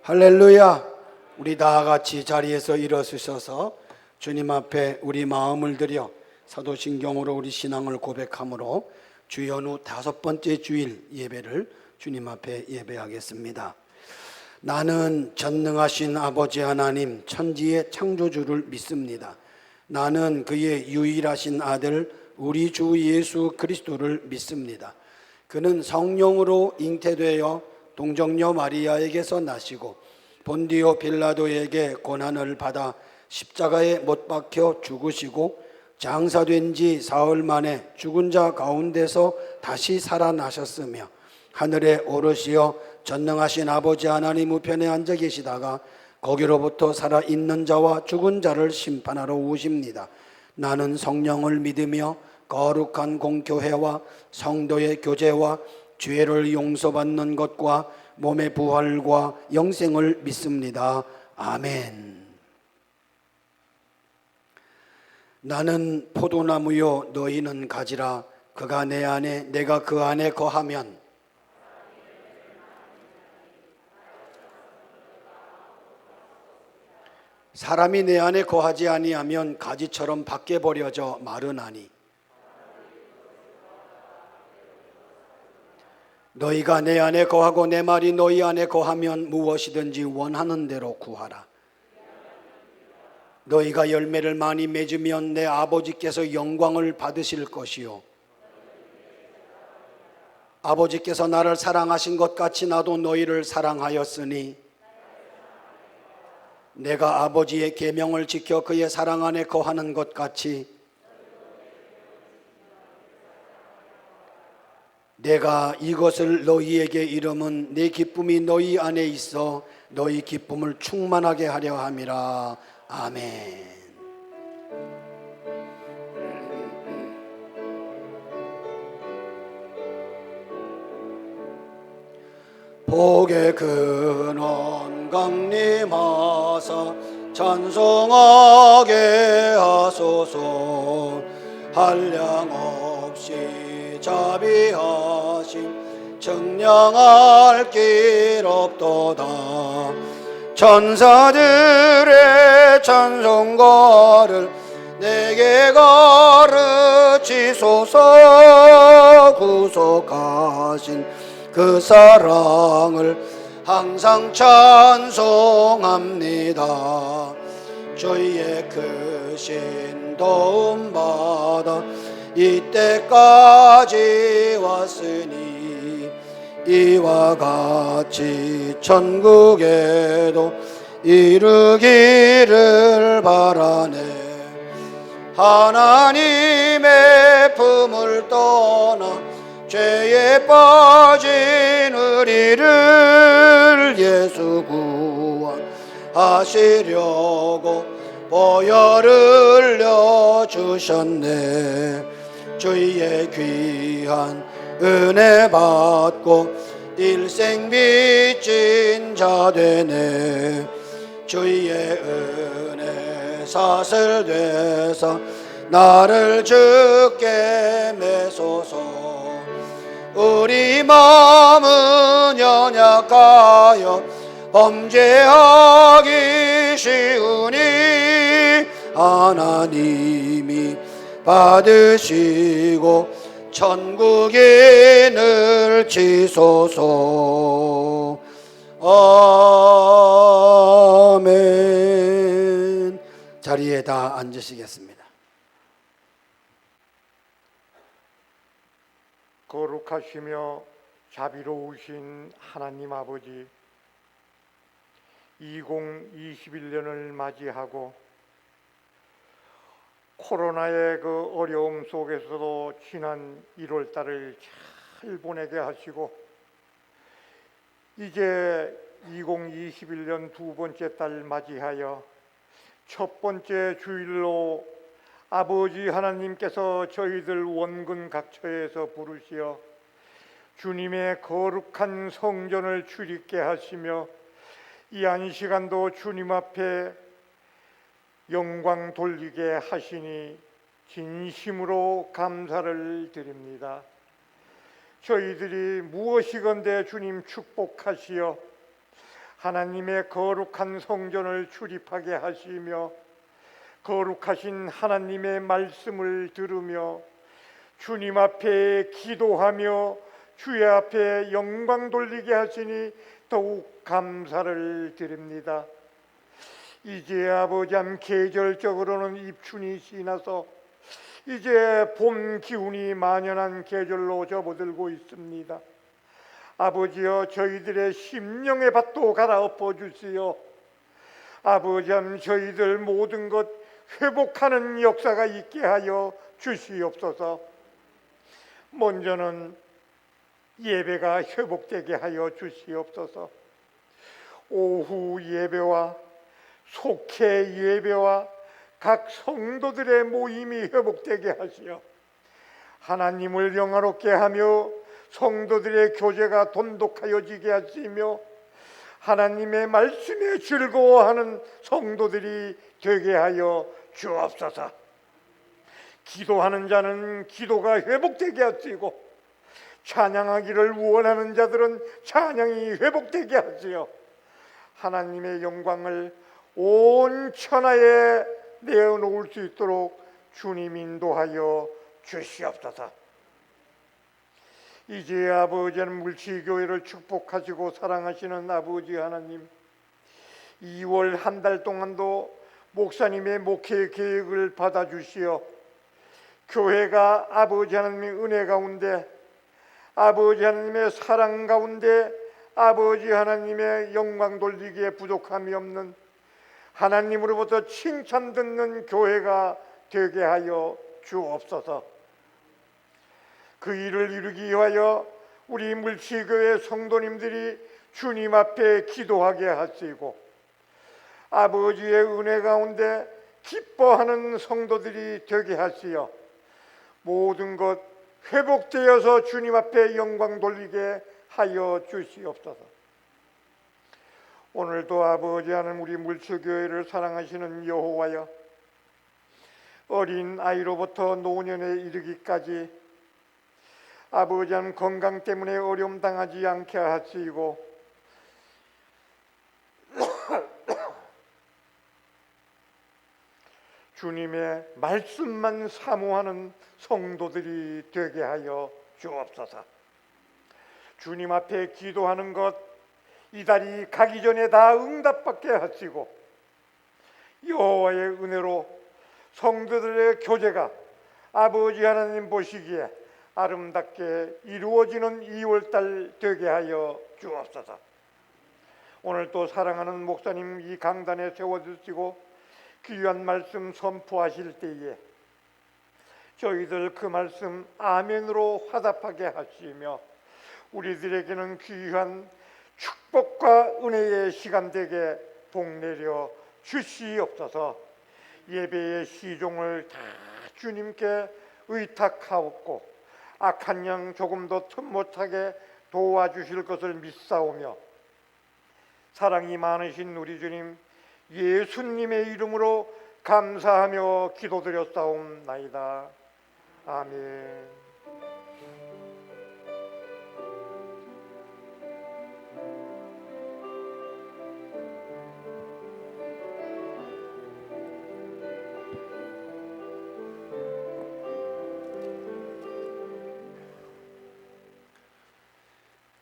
할렐루야. 우리 다 같이 자리에서 일어서셔서 주님 앞에 우리 마음을 들여 사도신경으로 우리 신앙을 고백함으로 주연후 5번째 주일 예배를 주님 앞에 예배하겠습니다. 나는 전능하신 아버지 하나님 천지의 창조주를 믿습니다. 나는 그의 유일하신 아들 우리 주 예수 그리스도를 믿습니다. 그는 성령으로 잉태되어 동정녀 마리아에게서 나시고 본디오 빌라도에게 고난을 받아 십자가에 못 박혀 죽으시고 장사된 지 사흘 만에 죽은 자 가운데서 다시 살아나셨으며 하늘에 오르시어 전능하신 아버지 하나님 우편에 앉아 계시다가 거기로부터 살아있는 자와 죽은 자를 심판하러 오십니다. 나는 성령을 믿으며 거룩한 공교회와 성도의 교제와 죄를 용서받는 것과 몸의 부활과 영생을 믿습니다. 아멘. 나는 포도나무요 너희는 가지라. 그가 내 안에 내가 그 안에 거하면 사람이 내 안에 거하지 아니하면 가지처럼 밖에 버려져 마르나니 너희가 내 안에 거하고 내 말이 너희 안에 거하면 무엇이든지 원하는 대로 구하라. 너희가 열매를 많이 맺으면 내 아버지께서 영광을 받으실 것이요 아버지께서 나를 사랑하신 것 같이 나도 너희를 사랑하였으니 내가 아버지의 계명을 지켜 그의 사랑 안에 거하는 것 같이 내가 이것을 너희에게 이름은 내 기쁨이 너희 안에 있어 너희 기쁨을 충만하게 하려 함이라. 아멘. 복의 근원 강림하사 찬송하게 하소서. 한량없이 자비하심 청량할 길 없도다. 천사들의 찬송가를 내게 가르치소서. 구속하신 그 사랑을 항상 찬송합니다. 주의 크신 도움 받아 이때까지 왔으니 이와 같이 천국에도 이르기를 바라네. 하나님의 품을 떠나 죄에 빠진 우리를 예수 구원하시려고 보혈을 흘려주셨네. 주의 귀한 은혜 받고 일생 빚진 자 되네. 주의 은혜 사슬돼서 나를 주께 매소서. 우리 마음은 연약하여 범죄하기 쉬우니 하나님이 받으시고 천국에 넣으시소서. 아멘. 자리에 다 앉으시겠습니다. 거룩하시며 자비로우신 하나님 아버지, 2021년을 맞이하고 코로나의 그 어려움 속에서도 지난 1월 달을 잘 보내게 하시고 이제 2021년 두 번째 달 맞이하여 첫 번째 주일로 아버지 하나님께서 저희들 원근 각처에서 부르시어 주님의 거룩한 성전을 출입게 하시며 이 안시간도 주님 앞에 영광 돌리게 하시니 진심으로 감사를 드립니다. 저희들이 무엇이건대 주님 축복하시어 하나님의 거룩한 성전을 출입하게 하시며 거룩하신 하나님의 말씀을 들으며 주님 앞에 기도하며 주의 앞에 영광 돌리게 하시니 더욱 감사를 드립니다. 이제 아버지 한 계절적으로는 입춘이 지나서 이제 봄 기운이 만연한 계절로 접어들고 있습니다. 아버지여, 저희들의 심령의 밭도 갈아엎어 주시어 아버지 한 저희들 모든 것 회복하는 역사가 있게 하여 주시옵소서. 먼저는 예배가 회복되게 하여 주시옵소서. 오후 예배와 속회 예배와 각 성도들의 모임이 회복되게 하시어 하나님을 영화롭게 하며 성도들의 교제가 돈독하여지게 하시며 하나님의 말씀에 즐거워하는 성도들이 되게 하여 주옵소서. 기도하는 자는 기도가 회복되게 하시고 찬양하기를 원하는 자들은 찬양이 회복되게 하시어 하나님의 영광을 온 천하에 내어놓을 수 있도록 주님 인도하여 주시옵소서. 이제 아버지는 물치교회를 축복하시고 사랑하시는 아버지 하나님, 2월 한 달 동안도 목사님의 목회 계획을 받아주시어 교회가 아버지 하나님의 은혜 가운데, 아버지 하나님의 사랑 가운데, 아버지 하나님의 영광 돌리기에 부족함이 없는 하나님으로부터 칭찬 듣는 교회가 되게 하여 주옵소서. 그 일을 이루기 위하여 우리 물치교회 성도님들이 주님 앞에 기도하게 하시고 아버지의 은혜 가운데 기뻐하는 성도들이 되게 하시어 모든 것 회복되어서 주님 앞에 영광 돌리게 하여 주시옵소서. 오늘도 아버지 하나님, 우리 물치교회를 사랑하시는 여호와여, 어린 아이로부터 노년에 이르기까지 아버지 하나님 건강 때문에 어려움 당하지 않게 하시고 주님의 말씀만 사모하는 성도들이 되게 하여 주옵소서. 주님 앞에 기도하는 것 이달이 가기 전에 다 응답받게 하시고 여호와의 은혜로 성도들의 교제가 아버지 하나님 보시기에 아름답게 이루어지는 2월달 되게 하여 주옵소서. 오늘 또 사랑하는 목사님 이 강단에 세워주시고 귀한 말씀 선포하실 때에 저희들 그 말씀 아멘으로 화답하게 하시며 우리들에게는 귀한 축복과 은혜의 시간 되게 복내려 주시옵소서. 예배의 시종을 다 주님께 의탁하옵고 악한 영 조금도 틈 못하게 도와주실 것을 믿사오며 사랑이 많으신 우리 주님 예수님의 이름으로 감사하며 기도드렸사옵나이다. 아멘.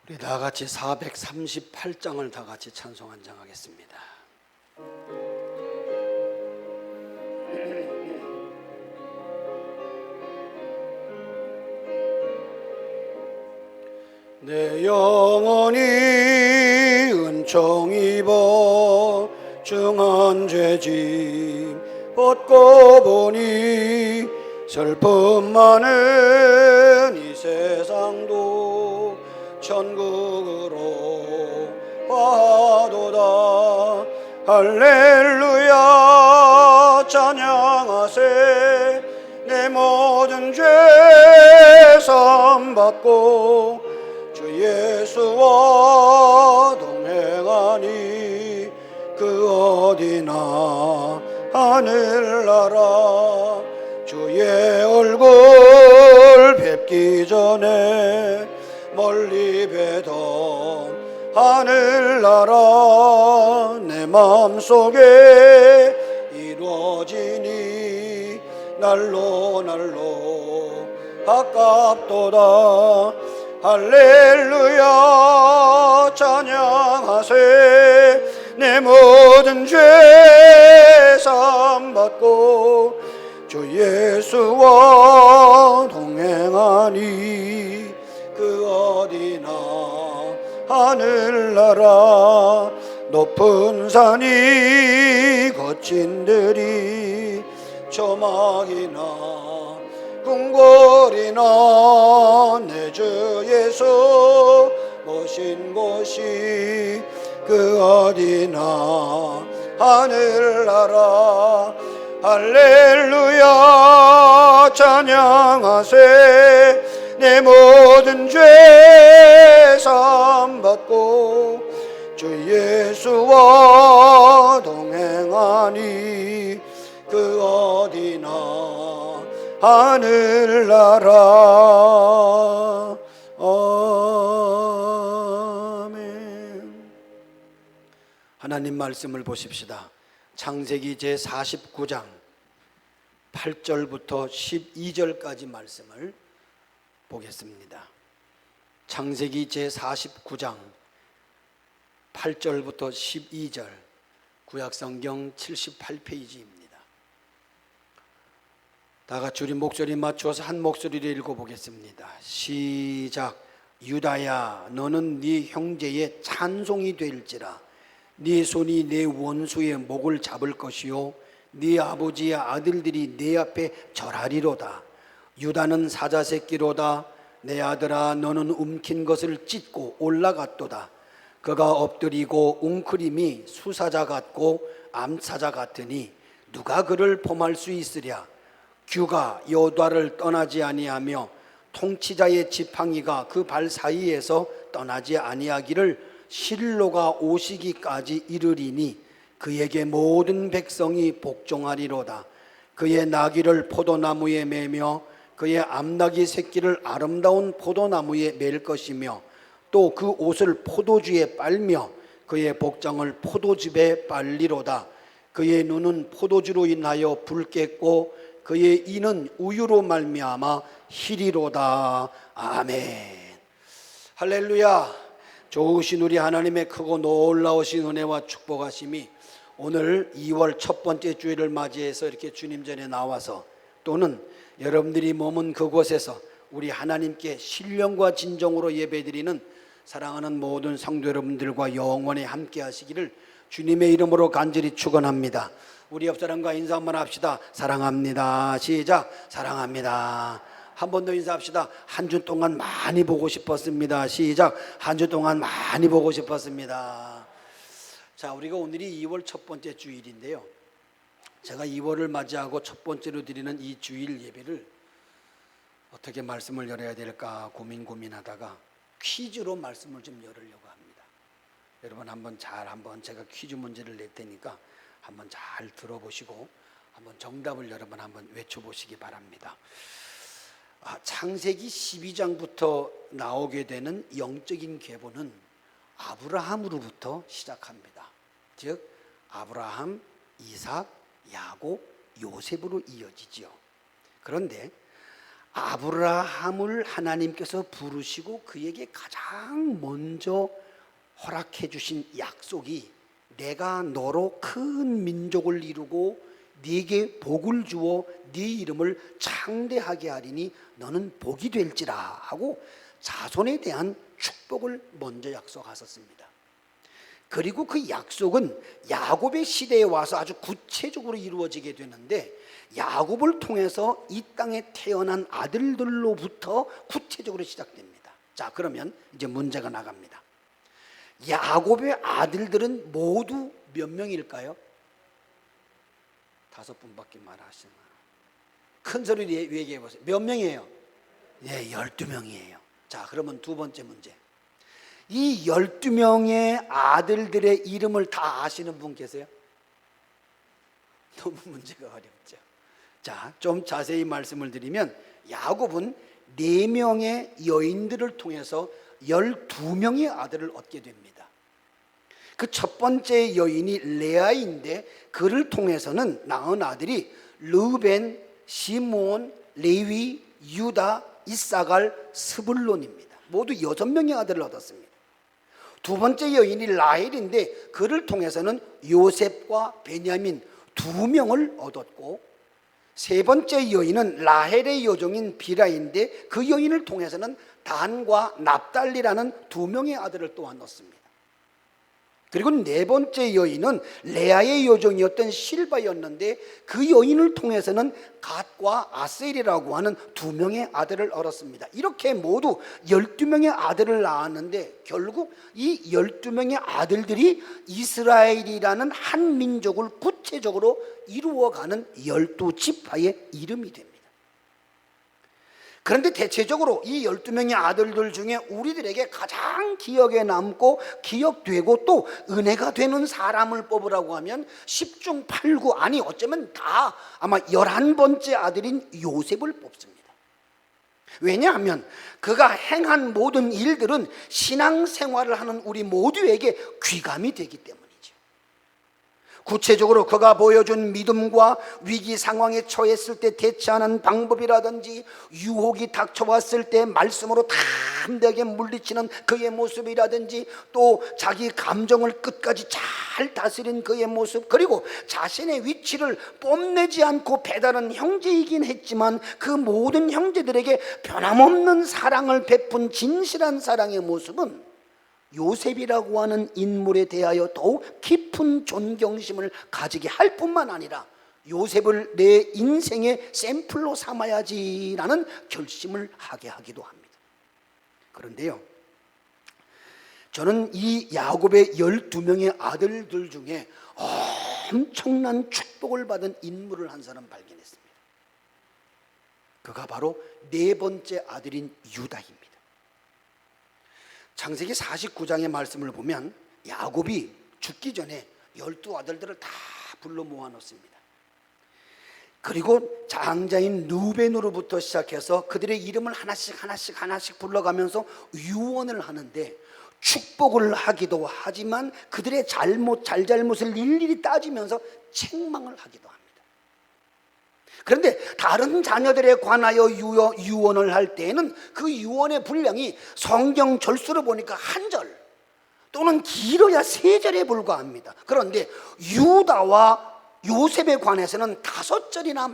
우리 다 같이 438장을 다 같이 찬송 한장하겠습니다. 내 영혼이 은총 입어 중한 죄짐 벗고 보니 슬픔 많은 이 세상도 천국으로 와도다. 할렐루야 찬양하세. 내 모든 죄 사함받고 주 예수와 동행하니 그 어디나 하늘나라. 주의 얼굴 뵙기 전에 멀리 뵈던 하늘나라 내 마음속에 이루어지니 날로 날로 가깝도다. 할렐루야 찬양하세. 내 모든 죄 사함받고 주 예수와 동행하니 그 어디나 하늘나라 높은 산이 거친 들이 조막이나 궁궐이나 내 주 예수 모신 곳이 그 어디나 하늘나라. 할렐루야 찬양하세. 내 모든 죄 사함받고 주 예수와 동행하니 그 어디나 하늘나라. 아멘. 하나님 말씀을 보십시다. 창세기 제49장 8절부터 12절까지 말씀을 보겠습니다. 창세기 제49장 8절부터 12절, 구약성경 78페이지입니다. 다 같이 우리 목소리 맞춰서 한 목소리로 읽어보겠습니다. 시작. 유다야, 너는 네 형제의 찬송이 될지라. 네 손이 네 원수의 목을 잡을 것이요 네 아버지의 아들들이 네 앞에 절하리로다. 유다는 사자 새끼로다. 내 아들아, 너는 움킨 것을 찢고 올라갔도다. 그가 엎드리고 웅크림이 수사자 같고 암사자 같으니 누가 그를 범할 수 있으랴. 규가 여호와를 떠나지 아니하며 통치자의 지팡이가 그 발 사이에서 떠나지 아니하기를 실로가 오시기까지 이르리니 그에게 모든 백성이 복종하리로다. 그의 나귀를 포도나무에 매며 그의 암나귀 새끼를 아름다운 포도나무에 맬 것이며 또 그 옷을 포도주에 빨며 그의 복장을 포도즙에 빨리로다. 그의 눈은 포도주로 인하여 붉겠고 그의 이는 우유로 말미암아 희리로다. 아멘. 할렐루야. 좋으신 우리 하나님의 크고 놀라우신 은혜와 축복하심이 오늘 2월 첫 번째 주일을 맞이해서 이렇게 주님 전에 나와서 또는 여러분들이 머문 그곳에서 우리 하나님께 신령과 진정으로 예배드리는 사랑하는 모든 성도 여러분들과 영원히 함께 하시기를 주님의 이름으로 간절히 축원합니다. 우리 옆 사람과 인사 한번 합시다. 사랑합니다. 시작. 사랑합니다. 한 번 더 인사합시다. 한 주 동안 많이 보고 싶었습니다. 시작. 한 주 동안 많이 보고 싶었습니다. 자, 우리가 오늘이 2월 첫 번째 주일인데요. 제가 2월을 맞이하고 첫 번째로 드리는 이 주일 예배를 어떻게 말씀을 열어야 될까 고민하다가 퀴즈로 말씀을 좀 열으려고 합니다. 여러분 한번 제가 퀴즈 문제를 낼 테니까 한번 잘 들어보시고 한번 정답을 여러분 한번 외쳐보시기 바랍니다. 창세기 12장부터 나오게 되는 영적인 계보는 아브라함으로부터 시작합니다. 즉 아브라함, 이삭, 야곱, 요셉으로 이어지죠. 그런데 아브라함을 하나님께서 부르시고 그에게 가장 먼저 허락해 주신 약속이 내가 너로 큰 민족을 이루고 네게 복을 주어 네 이름을 창대하게 하리니 너는 복이 될지라 하고 자손에 대한 축복을 먼저 약속하셨습니다. 그리고 그 약속은 야곱의 시대에 와서 아주 구체적으로 이루어지게 되는데 야곱을 통해서 이 땅에 태어난 아들들로부터 구체적으로 시작됩니다. 자, 그러면 이제 문제가 나갑니다. 야곱의 아들들은 모두 몇 명일까요? 5분밖에 말하시나. 큰 소리로 얘기해 보세요. 몇 명이에요? 네, 12명이에요. 자, 그러면 두 번째 문제. 이 12명의 아들들의 이름을 다 아시는 분 계세요? 너무 문제가 어렵죠. 자, 좀 자세히 말씀을 드리면 야곱은 4명의 여인들을 통해서 12명의 아들을 얻게 됩니다. 그 첫 번째 여인이 레아인데 그를 통해서는 낳은 아들이 르벤, 시므온, 레위, 유다, 이사갈, 스불론입니다. 모두 6명의 아들을 얻었습니다. 두 번째 여인이 라헬인데 그를 통해서는 요셉과 베냐민 2명을 얻었고, 세 번째 여인은 라헬의 여종인 비라인데 그 여인을 통해서는 단과 납달리라는 2명의 아들을 또한 얻습니다. 그리고 네 번째 여인은 레아의 여종이었던 실바였는데 그 여인을 통해서는 갓과 아셀이라고 하는 2명의 아들을 얻었습니다. 이렇게 모두 12명의 아들을 낳았는데 결국 이 12명의 아들들이 이스라엘이라는 한 민족을 구체적으로 이루어가는 12지파의 이름이 됩니다. 그런데 대체적으로 이 12명의 아들들 중에 우리들에게 가장 기억에 남고 기억되고 또 은혜가 되는 사람을 뽑으라고 하면 10중 8구, 아니 어쩌면 다 아마 11번째 아들인 요셉을 뽑습니다. 왜냐하면 그가 행한 모든 일들은 신앙생활을 하는 우리 모두에게 귀감이 되기 때문이죠. 구체적으로 그가 보여준 믿음과 위기 상황에 처했을 때 대처하는 방법이라든지, 유혹이 닥쳐왔을 때 말씀으로 담대하게 물리치는 그의 모습이라든지, 또 자기 감정을 끝까지 잘 다스린 그의 모습, 그리고 자신의 위치를 뽐내지 않고 배다른 형제이긴 했지만 그 모든 형제들에게 변함없는 사랑을 베푼 진실한 사랑의 모습은 요셉이라고 하는 인물에 대하여 더욱 깊은 존경심을 가지게 할 뿐만 아니라 요셉을 내 인생의 샘플로 삼아야지라는 결심을 하게 하기도 합니다. 그런데요, 저는 이 야곱의 12명의 아들들 중에 엄청난 축복을 받은 인물을 한 사람 발견했습니다. 그가 바로 네 번째 아들인 유다입니다. 창세기 49장의 말씀을 보면 야곱이 죽기 전에 12아들들을 다 불러 모아놓습니다. 그리고 장자인 루벤으로부터 시작해서 그들의 이름을 하나씩 불러가면서 유언을 하는데, 축복을 하기도 하지만 그들의 잘잘못을 일일이 따지면서 책망을 하기도 합니다. 그런데 다른 자녀들에 관하여 유언을 할 때에는 그 유언의 분량이 성경 절수로 보니까 한 절 또는 길어야 3절에 불과합니다. 그런데 유다와 요셉에 관해서는 5절이나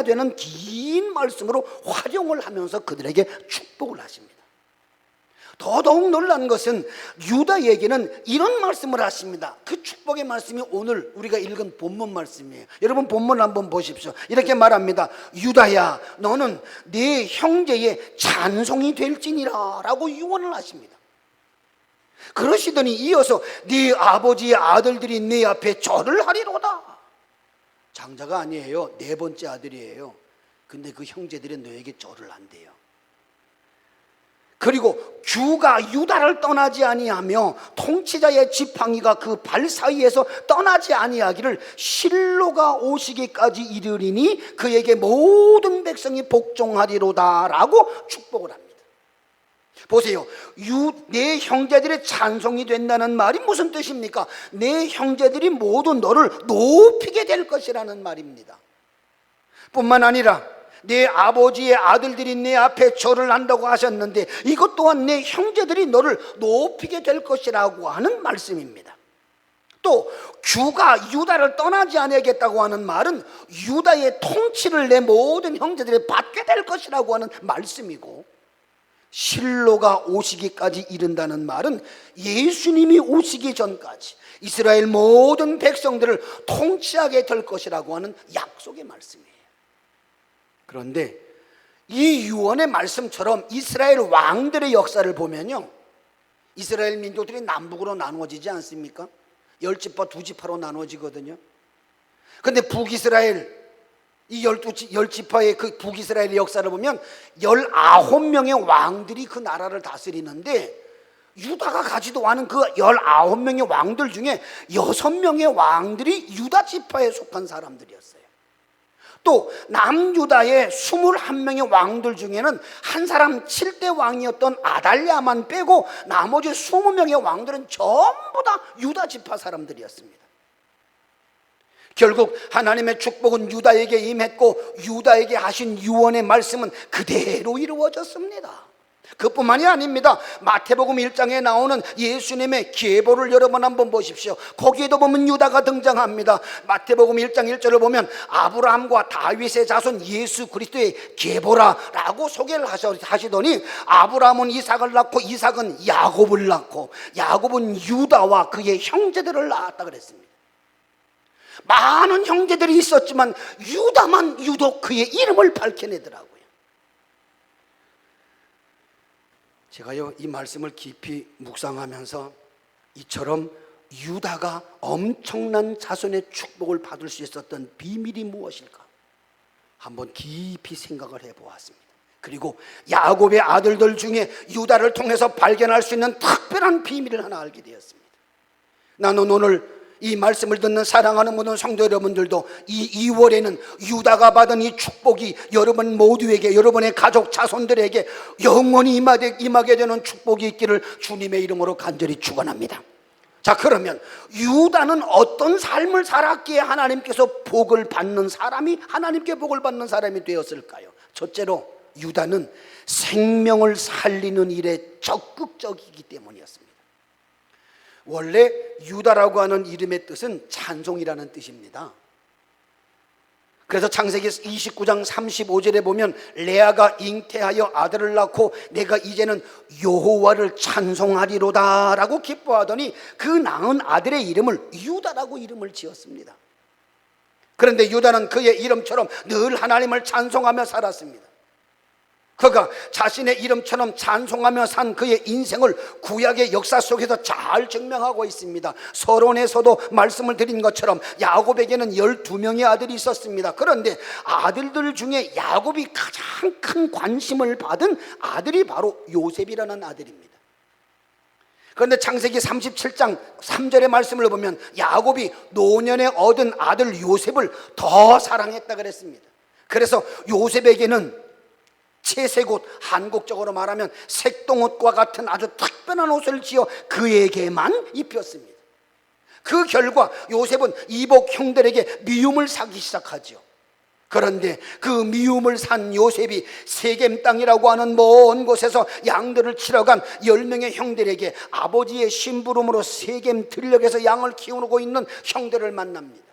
되는 긴 말씀으로 활용을 하면서 그들에게 축복을 하십니다. 더더욱 놀란 것은 유다에게는 이런 말씀을 하십니다. 그 축복의 말씀이 오늘 우리가 읽은 본문 말씀이에요. 여러분 본문 한번 보십시오. 이렇게 말합니다. 유다야, 너는 네 형제의 찬송이 될지니라 라고 유언을 하십니다. 그러시더니 이어서 네 아버지의 아들들이 네 앞에 절을 하리로다. 장자가 아니에요. 네 번째 아들이에요. 근데 그 형제들이 너에게 절을 한대요. 그리고 규가 유다를 떠나지 아니하며 통치자의 지팡이가 그 발 사이에서 떠나지 아니하기를 실로가 오시기까지 이르리니 그에게 모든 백성이 복종하리로다 라고 축복을 합니다. 보세요. 내 형제들의 찬송이 된다는 말이 무슨 뜻입니까? 내 형제들이 모두 너를 높이게 될 것이라는 말입니다. 뿐만 아니라 내 아버지의 아들들이 내 앞에 절을 한다고 하셨는데 이것 또한 내 형제들이 너를 높이게 될 것이라고 하는 말씀입니다. 또 규가 유다를 떠나지 않겠다고 하는 말은 유다의 통치를 내 모든 형제들이 받게 될 것이라고 하는 말씀이고, 실로가 오시기까지 이른다는 말은 예수님이 오시기 전까지 이스라엘 모든 백성들을 통치하게 될 것이라고 하는 약속의 말씀이에요. 그런데 이 유언의 말씀처럼 이스라엘 왕들의 역사를 보면요, 이스라엘 민족들이 남북으로 나누어지지 않습니까? 10지파 2지파로 나누어지거든요. 그런데 북이스라엘, 이 10지파의 그 북이스라엘의 역사를 보면 19명의 왕들이 그 나라를 다스리는데, 유다가 가지도 않은 그 19명의 왕들 중에 6명의 왕들이 유다 지파에 속한 사람들이었어요. 또 남유다의 21명의 왕들 중에는 한 사람 7대 왕이었던 아달랴만 빼고 나머지 20명의 왕들은 전부 다 유다 지파 사람들이었습니다. 결국 하나님의 축복은 유다에게 임했고 유다에게 하신 유언의 말씀은 그대로 이루어졌습니다. 그뿐만이 아닙니다. 마태복음 1장에 나오는 예수님의 계보를 여러분 한번 보십시오. 거기에도 보면 유다가 등장합니다. 마태복음 1장 1절을 보면 아브라함과 다윗의 자손 예수 그리스도의 계보라라고 소개를 하시더니 아브라함은 이삭을 낳고 이삭은 야곱을 낳고 야곱은 유다와 그의 형제들을 낳았다 그랬습니다. 많은 형제들이 있었지만 유다만 유독 그의 이름을 밝혀내더라고요. 제가요 이 말씀을 깊이 묵상하면서 이처럼 유다가 엄청난 자손의 축복을 받을 수 있었던 비밀이 무엇일까 한번 깊이 생각을 해보았습니다. 그리고 야곱의 아들들 중에 유다를 통해서 발견할 수 있는 특별한 비밀을 하나 알게 되었습니다. 나는 오늘 이 말씀을 듣는 사랑하는 모든 성도 여러분들도 이 2월에는 유다가 받은 이 축복이 여러분 모두에게, 여러분의 가족 자손들에게 영원히 임하게 되는 축복이 있기를 주님의 이름으로 간절히 축원합니다. 자, 그러면 유다는 어떤 삶을 살았기에 하나님께서 복을 받는 사람이, 하나님께 복을 받는 사람이 되었을까요? 첫째로 유다는 생명을 살리는 일에 적극적이기 때문이었습니다. 원래 유다라고 하는 이름의 뜻은 찬송이라는 뜻입니다. 그래서 창세기 29장 35절에 보면 레아가 잉태하여 아들을 낳고 내가 이제는 여호와를 찬송하리로다 라고 기뻐하더니 그 낳은 아들의 이름을 유다라고 이름을 지었습니다. 그런데 유다는 그의 이름처럼 늘 하나님을 찬송하며 살았습니다. 그가 자신의 이름처럼 찬송하며 산 그의 인생을 구약의 역사 속에서 잘 증명하고 있습니다. 서론에서도 말씀을 드린 것처럼 야곱에게는 12명의 아들이 있었습니다. 그런데 아들들 중에 야곱이 가장 큰 관심을 받은 아들이 바로 요셉이라는 아들입니다. 그런데 창세기 37장 3절의 말씀을 보면 야곱이 노년에 얻은 아들 요셉을 더 사랑했다 그랬습니다. 그래서 요셉에게는 채색옷, 한국적으로 말하면 색동옷과 같은 아주 특별한 옷을 지어 그에게만 입혔습니다. 그 결과 요셉은 이복 형들에게 미움을 사기 시작하죠. 그런데 그 미움을 산 요셉이 세겜 땅이라고 하는 먼 곳에서 양들을 치러 간 10명의 형들에게 아버지의 심부름으로 세겜 들녘에서 양을 키우고 있는 형들을 만납니다.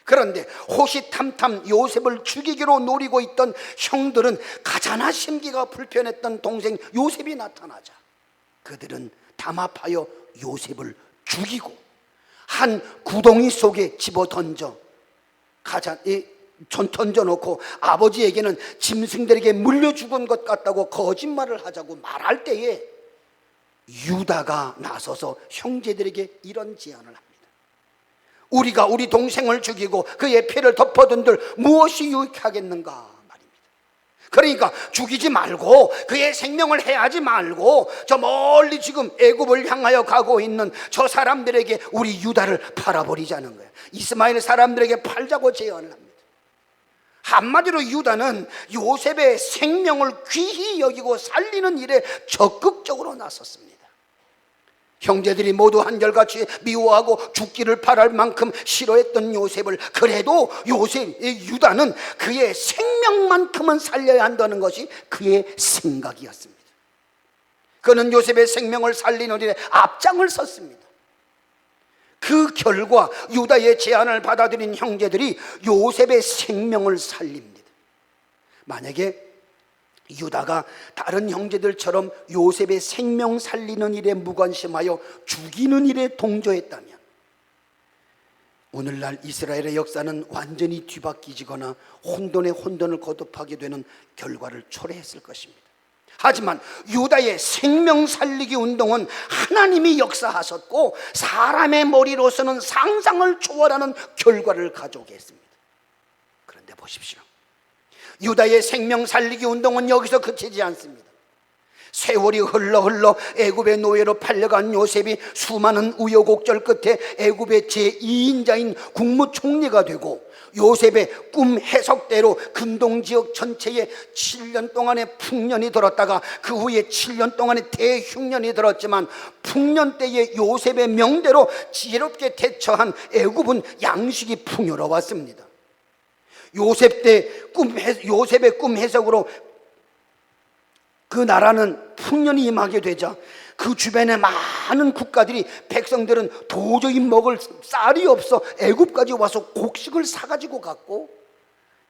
그런데 호시탐탐 요셉을 죽이기로 노리고 있던 형들은 가자나 심기가 불편했던 동생 요셉이 나타나자 그들은 담합하여 요셉을 죽이고 한 구덩이 속에 집어 던져 던져놓고 아버지에게는 짐승들에게 물려 죽은 것 같다고 거짓말을 하자고 말할 때에 유다가 나서서 형제들에게 이런 제안을 합니다. 우리가 우리 동생을 죽이고 그의 피를 덮어둔들 무엇이 유익하겠는가 말입니다. 그러니까 죽이지 말고 그의 생명을 해하지 말고 저 멀리 지금 애굽을 향하여 가고 있는 저 사람들에게 우리 유다를 팔아버리자는 거예요. 이스마엘 사람들에게 팔자고 제안을 합니다. 한마디로 유다는 요셉의 생명을 귀히 여기고 살리는 일에 적극적으로 나섰습니다. 형제들이 모두 한결같이 미워하고 죽기를 바랄 만큼 싫어했던 요셉을 그래도 유다는 그의 생명만큼은 살려야 한다는 것이 그의 생각이었습니다. 그는 요셉의 생명을 살리는 일에 앞장을 섰습니다. 그 결과 유다의 제안을 받아들인 형제들이 요셉의 생명을 살립니다. 만약에 유다가 다른 형제들처럼 요셉의 생명 살리는 일에 무관심하여 죽이는 일에 동조했다면 오늘날 이스라엘의 역사는 완전히 뒤바뀌지거나 혼돈에 혼돈을 거듭하게 되는 결과를 초래했을 것입니다. 하지만 유다의 생명 살리기 운동은 하나님이 역사하셨고 사람의 머리로서는 상상을 초월하는 결과를 가져오게 했습니다. 그런데 보십시오, 유다의 생명 살리기 운동은 여기서 그치지 않습니다. 세월이 흘러 애굽의 노예로 팔려간 요셉이 수많은 우여곡절 끝에 애굽의 제2인자인 국무총리가 되고, 요셉의 꿈 해석대로 근동지역 전체에 7년 동안의 풍년이 들었다가 그 후에 7년 동안의 대흉년이 들었지만, 풍년 때의 요셉의 명대로 지혜롭게 대처한 애굽은 양식이 풍요로웠습니다. 요셉의 꿈 해석으로 그 나라는 풍년이 임하게 되자 그 주변의 많은 국가들이, 백성들은 도저히 먹을 쌀이 없어 애굽까지 와서 곡식을 사가지고 갔고,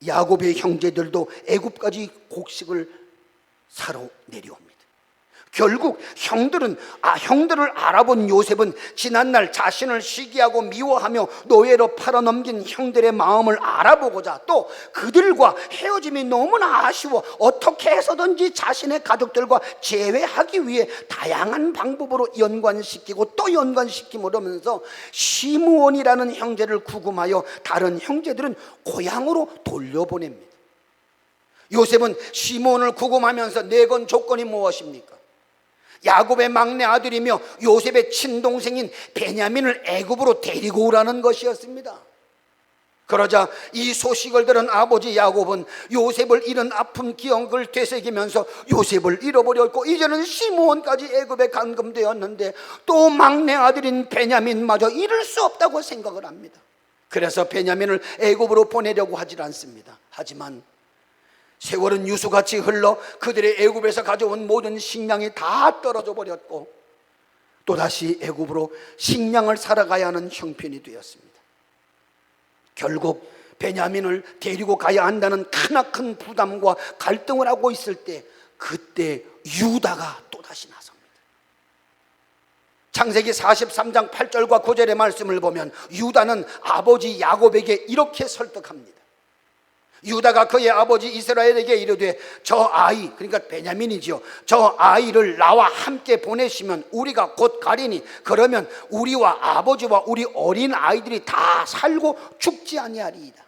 야곱의 형제들도 애굽까지 곡식을 사러 내려옵니다. 결국 형들을 알아본 요셉은 지난날 자신을 시기하고 미워하며 노예로 팔아넘긴 형들의 마음을 알아보고자, 또 그들과 헤어짐이 너무나 아쉬워 어떻게 해서든지 자신의 가족들과 재회하기 위해 다양한 방법으로 연관시키고 또 연관시킴으로 하면서 시므온이라는 형제를 구금하여 다른 형제들은 고향으로 돌려보냅니다. 요셉은 시므온을 구금하면서 내건 조건이 무엇입니까? 야곱의 막내 아들이며 요셉의 친동생인 베냐민을 애굽으로 데리고 오라는 것이었습니다. 그러자 이 소식을 들은 아버지 야곱은 요셉을 잃은 아픈 기억을 되새기면서 요셉을 잃어버렸고 이제는 시므온까지 애굽에 감금되었는데 또 막내 아들인 베냐민마저 잃을 수 없다고 생각을 합니다. 그래서 베냐민을 애굽으로 보내려고 하질 않습니다. 하지만 세월은 유수같이 흘러 그들의 애굽에서 가져온 모든 식량이 다 떨어져 버렸고, 또다시 애굽으로 식량을 사러 가야 하는 형편이 되었습니다. 결국 베냐민을 데리고 가야 한다는 크나큰 부담과 갈등을 하고 있을 때, 그때 유다가 또다시 나섭니다. 창세기 43장 8절과 9절의 말씀을 보면 유다는 아버지 야곱에게 이렇게 설득합니다. 유다가 그의 아버지 이스라엘에게 이르되, 저 아이, 그러니까 베냐민이지요, 저 아이를 나와 함께 보내시면 우리가 곧 가리니 그러면 우리와 아버지와 우리 어린 아이들이 다 살고 죽지 아니하리이다.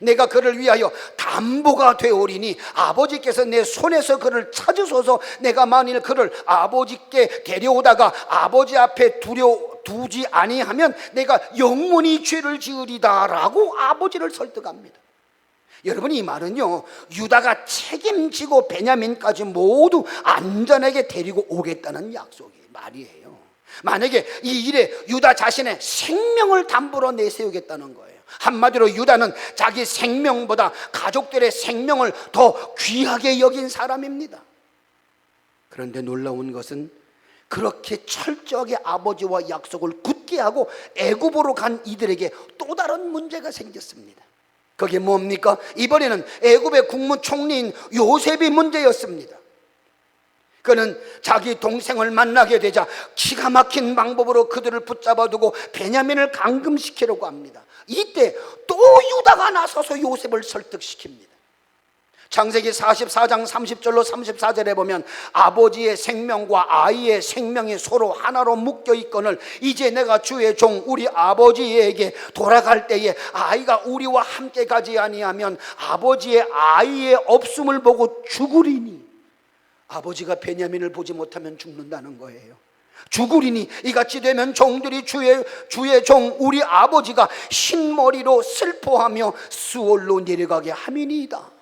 내가 그를 위하여 담보가 되오리니 아버지께서 내 손에서 그를 찾으소서. 내가 만일 그를 아버지께 데려오다가 아버지 앞에 두지 아니하면 내가 영원히 죄를 지으리다 라고 아버지를 설득합니다. 여러분, 이 말은요, 유다가 책임지고 베냐민까지 모두 안전하게 데리고 오겠다는 약속의 말이에요. 만약에 이 일에 유다 자신의 생명을 담보로 내세우겠다는 거예요. 한마디로 유다는 자기 생명보다 가족들의 생명을 더 귀하게 여긴 사람입니다. 그런데 놀라운 것은 그렇게 철저하게 아버지와 약속을 굳게 하고 애굽으로 간 이들에게 또 다른 문제가 생겼습니다. 그게 뭡니까? 이번에는 애굽의 국무총리인 요셉이 문제였습니다. 그는 자기 동생을 만나게 되자 기가 막힌 방법으로 그들을 붙잡아두고 베냐민을 감금시키려고 합니다. 이때 또 유다가 나서서 요셉을 설득시킵니다. 창세기 44장 30절로 34절에 보면 아버지의 생명과 아이의 생명이 서로 하나로 묶여 있거늘 이제 내가 주의 종 우리 아버지에게 돌아갈 때에 아이가 우리와 함께 가지 아니하면 아버지의 아이의 없음을 보고 죽으리니, 아버지가 베냐민을 보지 못하면 죽는다는 거예요. 죽으리니 이같이 되면 종들이 주의 종 우리 아버지가 흰머리로 슬퍼하며 수월로 내려가게 함이니이다.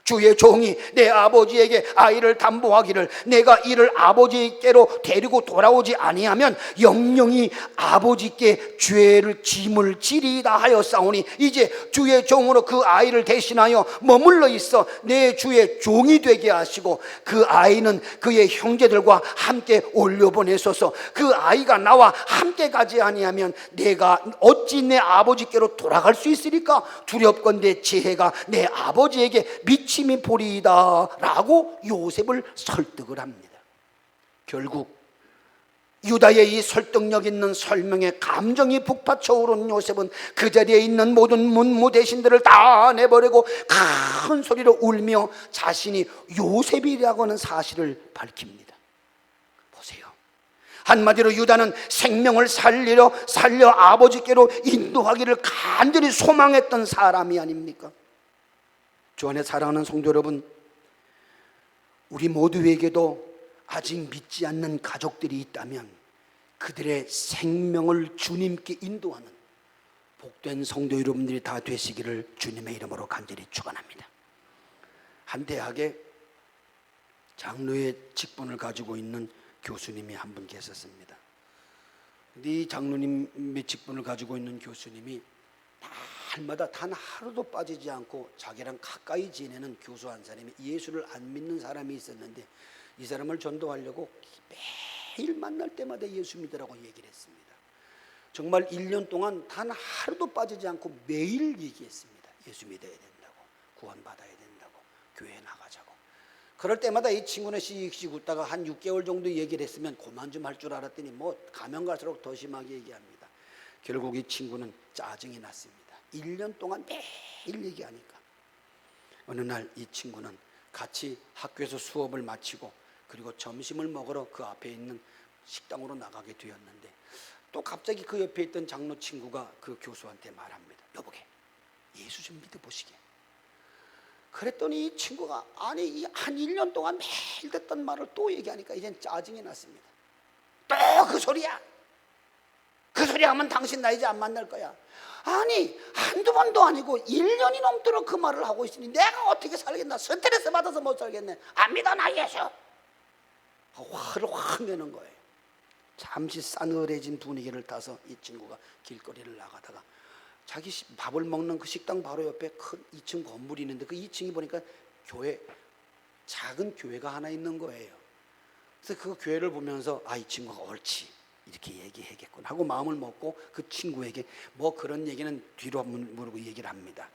주의 종이 내 아버지에게 아이를 담보하기를 내가 이를 아버지께로 데리고 돌아오지 아니하면 영영이 아버지께 죄를 짐을 지리이다 하였사오니 이제 주의 종으로 그 아이를 대신하여 머물러 있어 내 주의 종이 되게 하시고 그 아이는 그의 형제들과 함께 올려보내소서. 그 아이가 나와 함께 가지 아니하면 내가 어찌 내 아버지께로 돌아갈 수 있으리까? 두렵건대 지혜가 내 아버지에게 미침이 보리이다 라고 요셉을 설득을 합니다. 결국 유다의 이 설득력 있는 설명에 감정이 북받쳐 오른 요셉은 그 자리에 있는 모든 문무 대신들을 다 내버리고 큰 소리로 울며 자신이 요셉이라고 하는 사실을 밝힙니다. 보세요. 한마디로 유다는 생명을 살려 아버지께로 인도하기를 간절히 소망했던 사람이 아닙니까? 주 안에 사랑하는 성도 여러분, 우리 모두에게도 아직 믿지 않는 가족들이 있다면 그들의 생명을 주님께 인도하는 복된 성도 여러분들이 다 되시기를 주님의 이름으로 간절히 축원합니다. 한 대학에 장로의 직분을 가지고 있는 교수님이 한 분 계셨습니다. 이 장로님의 직분을 가지고 있는 교수님이 날마다 단 하루도 빠지지 않고 자기랑 가까이 지내는 교수 한 사람이, 예수를 안 믿는 사람이 있었는데 이 사람을 전도하려고 매일 만날 때마다 예수 믿으라고 얘기를 했습니다. 정말 1년 동안 단 하루도 빠지지 않고 매일 얘기했습니다. 예수 믿어야 된다고, 구원받아야 된다고, 교회 나가자고. 그럴 때마다 이 친구는 씩 웃다가 한 6개월 정도 얘기를 했으면 그만 좀 할 줄 알았더니 뭐 가면 갈수록 더 심하게 얘기합니다. 결국 이 친구는 짜증이 났습니다. 1년 동안 매일 얘기하니까. 어느 날 이 친구는 같이 학교에서 수업을 마치고 그리고 점심을 먹으러 그 앞에 있는 식당으로 나가게 되었는데 또 갑자기 그 옆에 있던 장로 친구가 그 교수한테 말합니다. 여보게, 예수 좀 믿어보시게. 그랬더니 이 친구가 아니 한 1년 동안 매일 듣던 말을 또 얘기하니까 이젠 짜증이 났습니다. 또 그 소리야. 그 소리 하면 당신 나 이제 안 만날 거야. 아니 한두 번도 아니고 1년이 넘도록 그 말을 하고 있으니 내가 어떻게 살겠나. 스트레스 받아서 못 살겠네. 안 믿어 나 예수. 화를 확 내는 거예요. 잠시 싸늘해진 분위기를 타서 이 친구가 길거리를 나가다가 자기 밥을 먹는 그 식당 바로 옆에 큰 2층 건물이 있는데 그 2층이 보니까 교회, 작은 교회가 하나 있는 거예요. 그래서 그 교회를 보면서 아, 이 친구가 옳지 이렇게 얘기해야겠군 하고 마음을 먹고 그 친구에게 뭐 그런 얘기는 뒤로 한번 모르고 얘기를 합니다.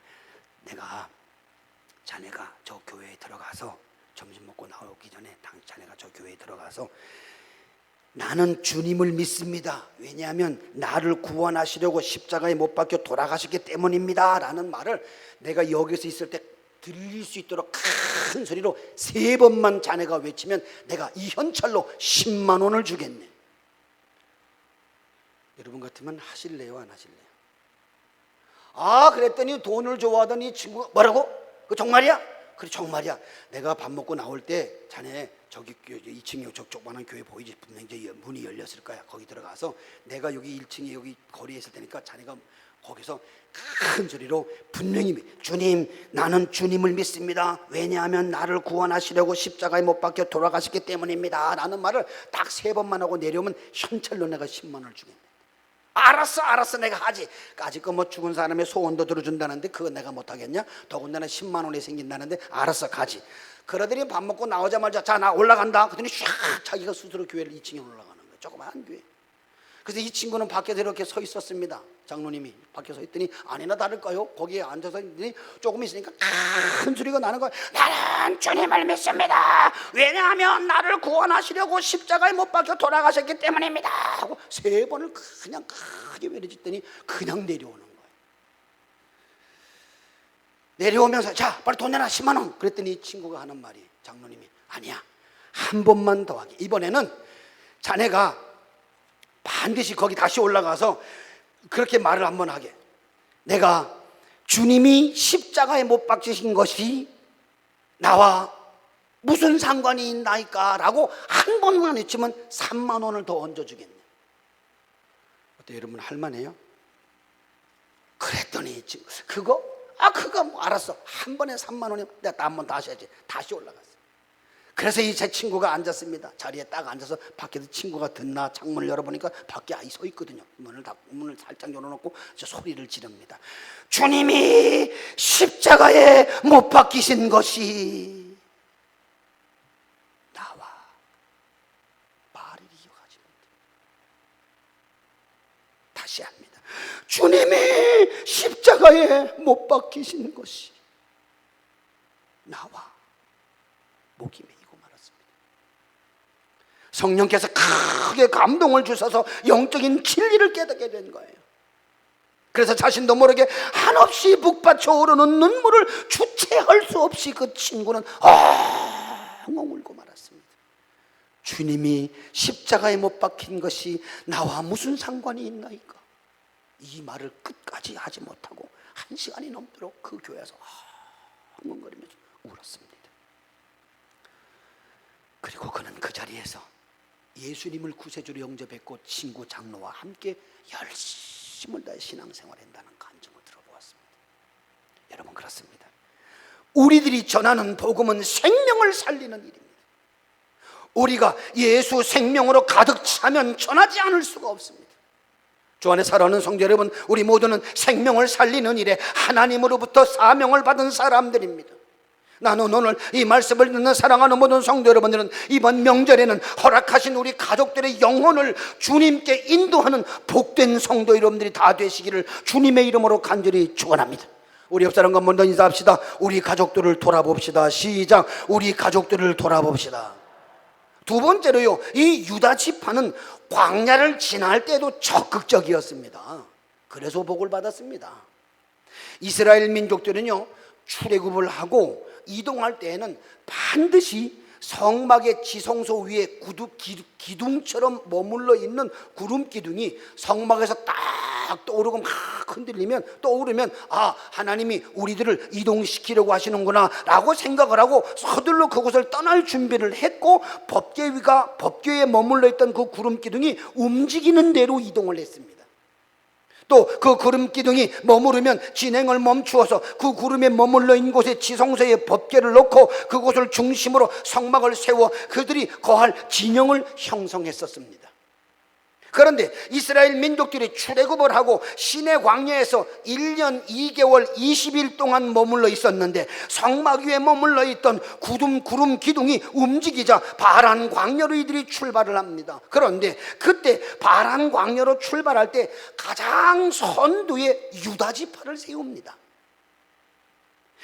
내가 자네가 저 교회에 들어가서 점심 먹고 나오기 전에 자네가 저 교회에 들어가서 나는 주님을 믿습니다. 왜냐하면 나를 구원하시려고 십자가에 못 박혀 돌아가셨기 때문입니다 라는 말을 내가 여기서 있을 때 들릴 수 있도록 큰 소리로 3번만 자네가 외치면 내가 이 현찰로 10만 원을 주겠네. 여러분 같으면 하실래요, 안 하실래요? 아, 그랬더니 돈을 좋아하던 이 친구가 뭐라고? 그 정말이야? 그래 정말이야. 내가 밥 먹고 나올 때 자네 저기 2층에 저쪽만한 교회 보이지? 분명히 이제 문이 열렸을 거야. 거기 들어가서 내가 여기 1층에 여기 거리에 있을 테니까 자네가 거기서 큰 소리로 분명히 주님, 나는 주님을 믿습니다. 왜냐하면 나를 구원하시려고 십자가에 못 박혀 돌아가셨기 때문입니다 라는 말을 딱 3번만 하고 내려오면 현찰로 내가 10만 원을 주겠네. 알았어 내가 하지. 까짓 뭐 죽은 사람의 소원도 들어준다는데 그거 내가 못하겠냐? 더군다나 10만 원이 생긴다는데 알았어 가지. 그러더니 밥 먹고 나오자마자 자 나 올라간다. 그랬더니 샥 자기가 스스로 교회를 2층에 올라가는 거예요. 조그마한 교회. 그래서 이 친구는 밖에서 이렇게 서 있었습니다. 장로님이 밖에 서 있더니 아니나 다를까요? 거기에 앉아서 있더니 조금 있으니까 큰 소리가 나는 거예요. 나는 주님을 믿습니다. 왜냐하면 나를 구원하시려고 십자가에 못 박혀 돌아가셨기 때문입니다 하고 3번을 그냥 크게 외쳐짓더니 그냥 내려오는 거예요. 내려오면서 자 빨리 돈 내놔 10만 원. 그랬더니 이 친구가 하는 말이, 장로님이 아니야 한 번만 더 하게. 이번에는 자네가 반드시 거기 다시 올라가서 그렇게 말을 한번 하게. 내가 주님이 십자가에 못 박히신 것이 나와 무슨 상관이 있나이까 라고 한 번만 외치면 3만 원을 더 얹어주겠네. 어때 여러분, 할만해요? 그랬더니 그거 뭐 알았어. 한 번에 3만 원이면 내가 한 번 다시 해야지. 다시 올라갔어. 그래서 이 제 친구가 앉았습니다. 자리에 딱 앉아서 밖에서 친구가 듣나 창문을 열어보니까 밖에 아이 서 있거든요. 문을 살짝 열어놓고 저 소리를 지릅니다. 주님이 십자가에 못 박히신 것이 나와 말을 이어가지 못해. 다시 합니다. 주님이 십자가에 못 박히신 것이 나와 목이 메이고 말았습니다. 성령께서 크게 감동을 주셔서 영적인 진리를 깨닫게 된 거예요. 그래서 자신도 모르게 한없이 북받쳐 오르는 눈물을 주체할 수 없이 그 친구는 엉엉 울고 말았습니다. 주님이 십자가에 못 박힌 것이 나와 무슨 상관이 있나이까. 이 말을 끝까지 하지 못하고 1시간이 넘도록 그 교회에서 엉엉거리면서 울었습니다. 그리고 그는 그 자리에서 예수님을 구세주로 영접했고 친구 장로와 함께 열심을 다해 신앙생활한다는 간증을 들어보았습니다. 여러분, 그렇습니다. 우리들이 전하는 복음은 생명을 살리는 일입니다. 우리가 예수 생명으로 가득 차면 전하지 않을 수가 없습니다. 주 안에 사랑하는 성도 여러분, 우리 모두는 생명을 살리는 일에 하나님으로부터 사명을 받은 사람들입니다. 나는 오늘 이 말씀을 듣는 사랑하는 모든 성도 여러분들은 이번 명절에는 허락하신 우리 가족들의 영혼을 주님께 인도하는 복된 성도 여러분들이 다 되시기를 주님의 이름으로 간절히 축원합니다. 우리 옆 사람과 먼저 인사합시다. 우리 가족들을 돌아봅시다. 시작. 우리 가족들을 돌아봅시다. 두 번째로요, 이 유다 지파는 광야를 지날 때도 적극적이었습니다. 그래서 복을 받았습니다. 이스라엘 민족들은요, 출애굽을 하고 이동할 때에는 반드시 성막의 지성소 위에 기둥처럼 머물러 있는 구름 기둥이 성막에서 딱 떠오르고 막 떠오르면 아, 하나님이 우리들을 이동시키려고 하시는구나 라고 생각을 하고 서둘러 그곳을 떠날 준비를 했고, 법궤에 머물러 있던 그 구름 기둥이 움직이는 대로 이동을 했습니다. 또 그 구름 기둥이 머무르면 진행을 멈추어서 그 구름에 머물러 있는 곳에 지성소에 법궤를 놓고 그곳을 중심으로 성막을 세워 그들이 거할 진영을 형성했었습니다. 그런데 이스라엘 민족들이 출애굽을 하고 시내 광야에서 1년 2개월 20일 동안 머물러 있었는데 성막 위에 머물러 있던 구름 기둥이 움직이자 바란 광야로 이들이 출발을 합니다. 그런데 그때 바란 광야로 출발할 때 가장 선두에 유다 지파를 세웁니다.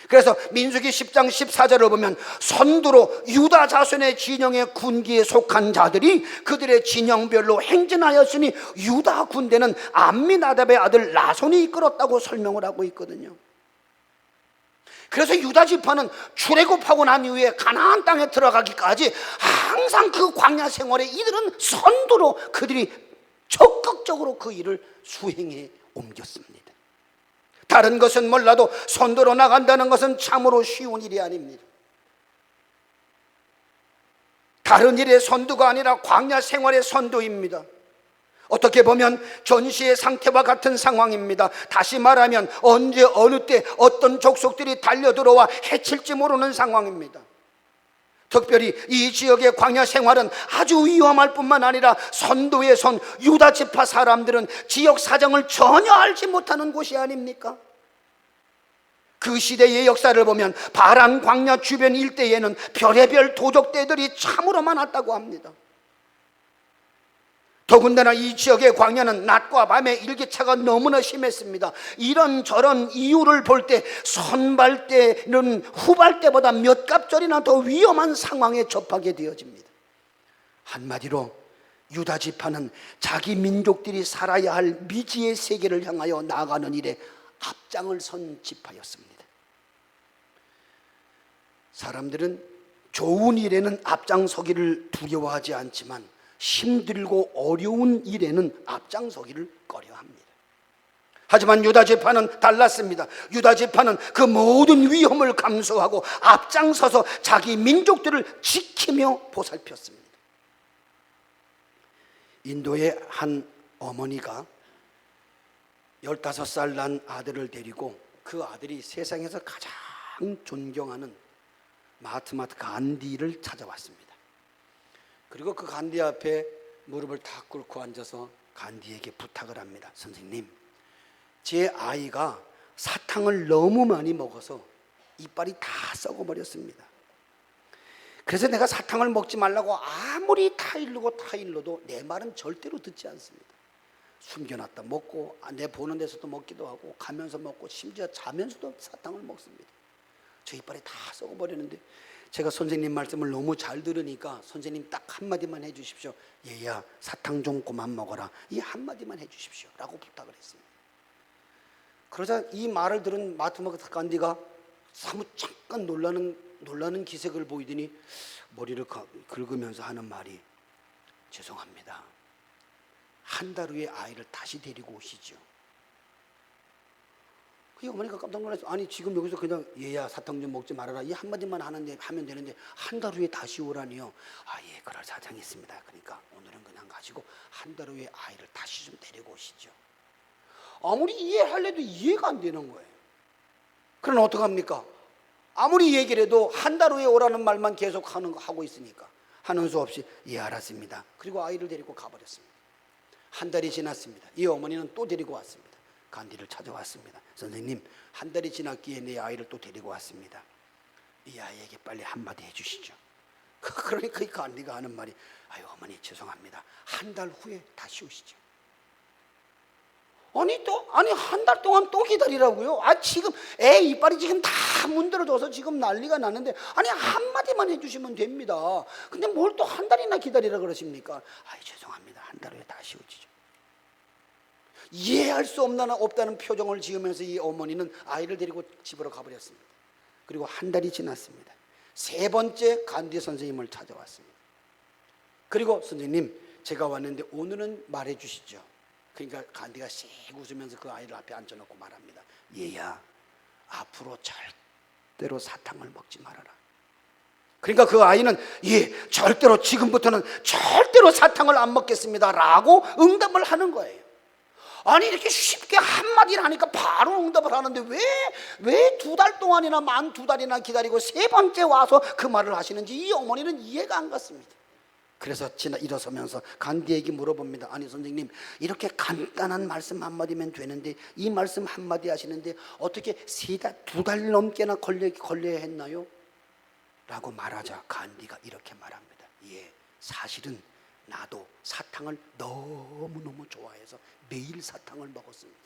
그래서 민수기 10장 14절을 보면 선두로 유다 자손의 진영의 군기에 속한 자들이 그들의 진영별로 행진하였으니 유다 군대는 암미나답의 아들 나손이 이끌었다고 설명을 하고 있거든요. 그래서 유다 지파는 출애굽하고 난 이후에 가나안 땅에 들어가기까지 항상 그 광야 생활에 이들은 선두로 그들이 적극적으로 그 일을 수행해 옮겼습니다. 다른 것은 몰라도 선두로 나간다는 것은 참으로 쉬운 일이 아닙니다. 다른 일의 선두가 아니라 광야 생활의 선두입니다. 어떻게 보면 전시의 상태와 같은 상황입니다. 다시 말하면 언제 어느 때 어떤 족속들이 달려들어와 해칠지 모르는 상황입니다. 특별히 이 지역의 광야 생활은 아주 위험할 뿐만 아니라 선도의 선 유다 지파 사람들은 지역 사정을 전혀 알지 못하는 곳이 아닙니까? 그 시대의 역사를 보면 바란 광야 주변 일대에는 별의별 도적대들이 참으로 많았다고 합니다. 더군다나 이 지역의 광야는 낮과 밤의 일교차가 너무나 심했습니다. 이런저런 이유를 볼 때 선발대는 후발대보다 몇 갑절이나 더 위험한 상황에 접하게 되어집니다. 한마디로 유다 지파는 자기 민족들이 살아야 할 미지의 세계를 향하여 나아가는 일에 앞장을 선 지파였습니다. 사람들은 좋은 일에는 앞장서기를 두려워하지 않지만 힘들고 어려운 일에는 앞장서기를 꺼려합니다. 하지만 유다 지파는 달랐습니다. 유다 지파는 그 모든 위험을 감수하고 앞장서서 자기 민족들을 지키며 보살폈습니다. 인도의 한 어머니가 15살 난 아들을 데리고 그 아들이 세상에서 가장 존경하는 마하트마 간디를 찾아왔습니다. 그리고 그 간디 앞에 무릎을 탁 꿇고 앉아서 간디에게 부탁을 합니다. 선생님, 제 아이가 사탕을 너무 많이 먹어서 이빨이 다 썩어버렸습니다. 그래서 내가 사탕을 먹지 말라고 아무리 타일러도 내 말은 절대로 듣지 않습니다. 숨겨놨다 먹고 내 보는 데서도 먹기도 하고 가면서 먹고 심지어 자면서도 사탕을 먹습니다. 저 이빨이 다 썩어버리는데 제가 선생님 말씀을 너무 잘 들으니까 선생님 딱 한마디만 해주십시오. 얘야 사탕 좀 그만 먹어라. 이 한마디만 해주십시오 라고 부탁을 했습니다. 그러자 이 말을 들은 마하트마 간디가 사뭇 잠깐 놀라는 기색을 보이더니 머리를 긁으면서 하는 말이, 죄송합니다. 한 달 후에 아이를 다시 데리고 오시죠. 이 어머니가 깜짝 놀랐어요. 아니 지금 여기서 그냥 얘야 사탕 좀 먹지 말아라 이 한마디만 하면 되는데 한 달 후에 다시 오라니요. 아 예, 그럴 사정이 있습니다. 그러니까 오늘은 그냥 가시고 한 달 후에 아이를 다시 좀 데리고 오시죠. 아무리 이해하려도 이해가 안 되는 거예요. 그럼 어떡합니까? 아무리 얘기를 해도 한 달 후에 오라는 말만 계속 하고 있으니까 하는 수 없이 예 알았습니다. 그리고 아이를 데리고 가버렸습니다. 한 달이 지났습니다. 이 어머니는 또 데리고 왔습니다. 간디를 찾아왔습니다. 선생님, 한 달이 지났기에 내 아이를 또 데리고 왔습니다. 이 아이에게 빨리 한마디 해주시죠. 그러니까 이 간디가 하는 말이 아유 어머니 죄송합니다. 한 달 후에 다시 오시죠. 아니 한 달 동안 또 기다리라고요? 아 지금 애 이빨이 지금 다 문드러져서 지금 난리가 났는데 아니 한마디만 해주시면 됩니다. 근데 뭘 또 한 달이나 기다리라 그러십니까? 아이 죄송합니다. 한 달 후에 다시 오시죠. 이해할 수 없다는 표정을 지으면서 이 어머니는 아이를 데리고 집으로 가버렸습니다. 그리고 한 달이 지났습니다. 세 번째 간디 선생님을 찾아왔습니다. 그리고 선생님 제가 왔는데 오늘은 말해 주시죠. 그러니까 간디가 씩 웃으면서 그 아이를 앞에 앉혀놓고 말합니다. 얘야 앞으로 절대로 사탕을 먹지 말아라. 그러니까 그 아이는 예 절대로 지금부터는 절대로 사탕을 안 먹겠습니다 라고 응답을 하는 거예요. 아니 이렇게 쉽게 한마디를 하니까 바로 응답을 하는데 왜 2달 동안이나 만 2달이나 기다리고 세 번째 와서 그 말을 하시는지 이 어머니는 이해가 안 갔습니다. 그래서 일어서면서 간디에게 물어봅니다. 아니 선생님 이렇게 간단한 말씀 한마디면 되는데 이 말씀 한마디 하시는데 어떻게 2달 넘게나 걸려야 했나요? 라고 말하자 간디가 이렇게 말합니다. 예, 사실은 나도 사탕을 너무너무 좋아해서 매일 사탕을 먹었습니다.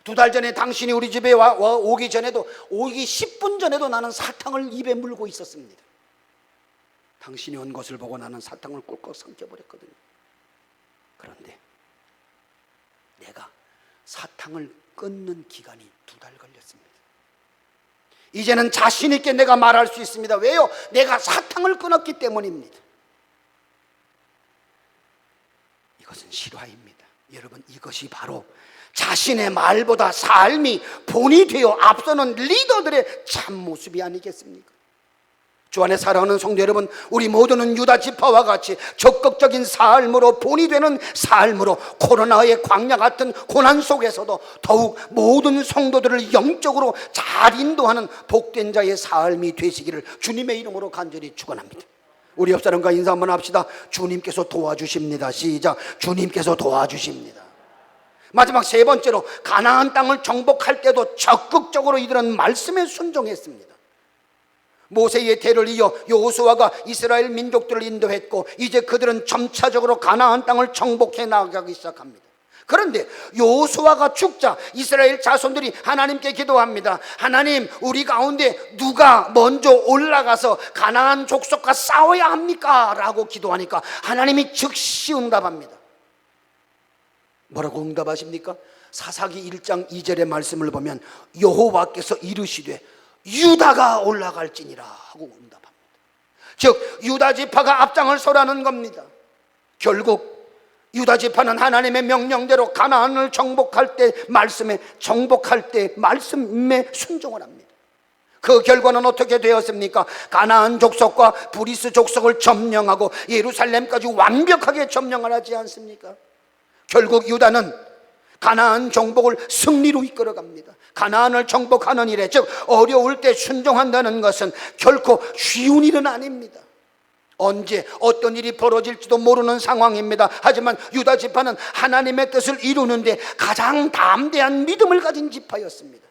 2달 전에 당신이 우리 집에 오기 10분 전에도 나는 사탕을 입에 물고 있었습니다. 당신이 온 것을 보고 나는 사탕을 꿀꺽 삼켜버렸거든요. 그런데 내가 사탕을 끊는 기간이 2달 걸렸습니다. 이제는 자신 있게 내가 말할 수 있습니다. 왜요? 내가 사탕을 끊었기 때문입니다. 이것은 실화입니다. 여러분 이것이 바로 자신의 말보다 삶이 본이 되어 앞서는 리더들의 참모습이 아니겠습니까? 주 안에 사랑하는 성도 여러분, 우리 모두는 유다 지파와 같이 적극적인 삶으로 본이 되는 삶으로 코로나의 광야 같은 고난 속에서도 더욱 모든 성도들을 영적으로 잘 인도하는 복된 자의 삶이 되시기를 주님의 이름으로 간절히 축원합니다. 우리 옆 사람과 인사 한번 합시다. 주님께서 도와주십니다. 시작. 주님께서 도와주십니다. 마지막 세 번째로 가나안 땅을 정복할 때도 적극적으로 이들은 말씀에 순종했습니다. 모세의 대를 이어 여호수아가 이스라엘 민족들을 인도했고 이제 그들은 점차적으로 가나안 땅을 정복해 나가기 시작합니다. 그런데 여호수아가 죽자 이스라엘 자손들이 하나님께 기도합니다. 하나님, 우리 가운데 누가 먼저 올라가서 가나안 족속과 싸워야 합니까? 라고 기도하니까 하나님이 즉시 응답합니다. 뭐라고 응답하십니까? 사사기 1장 2절의 말씀을 보면 여호와께서 이르시되 유다가 올라갈지니라 하고 응답합니다. 즉 유다 지파가 앞장을 서라는 겁니다. 결국 유다 지파는 하나님의 명령대로 가나안을 정복할 때 말씀에 순종을 합니다. 그 결과는 어떻게 되었습니까? 가나안 족속과 브리스 족속을 점령하고 예루살렘까지 완벽하게 점령을 하지 않습니까? 결국 유다는 가나안 정복을 승리로 이끌어갑니다. 가나안을 정복하는 일에, 즉 어려울 때 순종한다는 것은 결코 쉬운 일은 아닙니다. 언제 어떤 일이 벌어질지도 모르는 상황입니다. 하지만 유다 지파는 하나님의 뜻을 이루는데 가장 담대한 믿음을 가진 지파였습니다.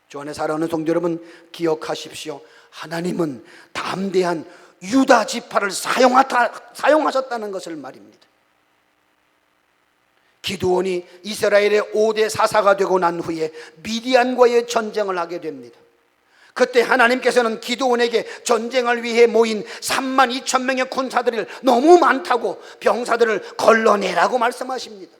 주 안에 사랑하는 성도 여러분, 기억하십시오. 하나님은 담대한 유다 지파를 사용하셨다는 것을 말입니다. 기드온이 이스라엘의 5대 사사가 되고 난 후에 미디안과의 전쟁을 하게 됩니다. 그때 하나님께서는 기드온에게 전쟁을 위해 모인 32,000명의 군사들을 너무 많다고 병사들을 걸러내라고 말씀하십니다.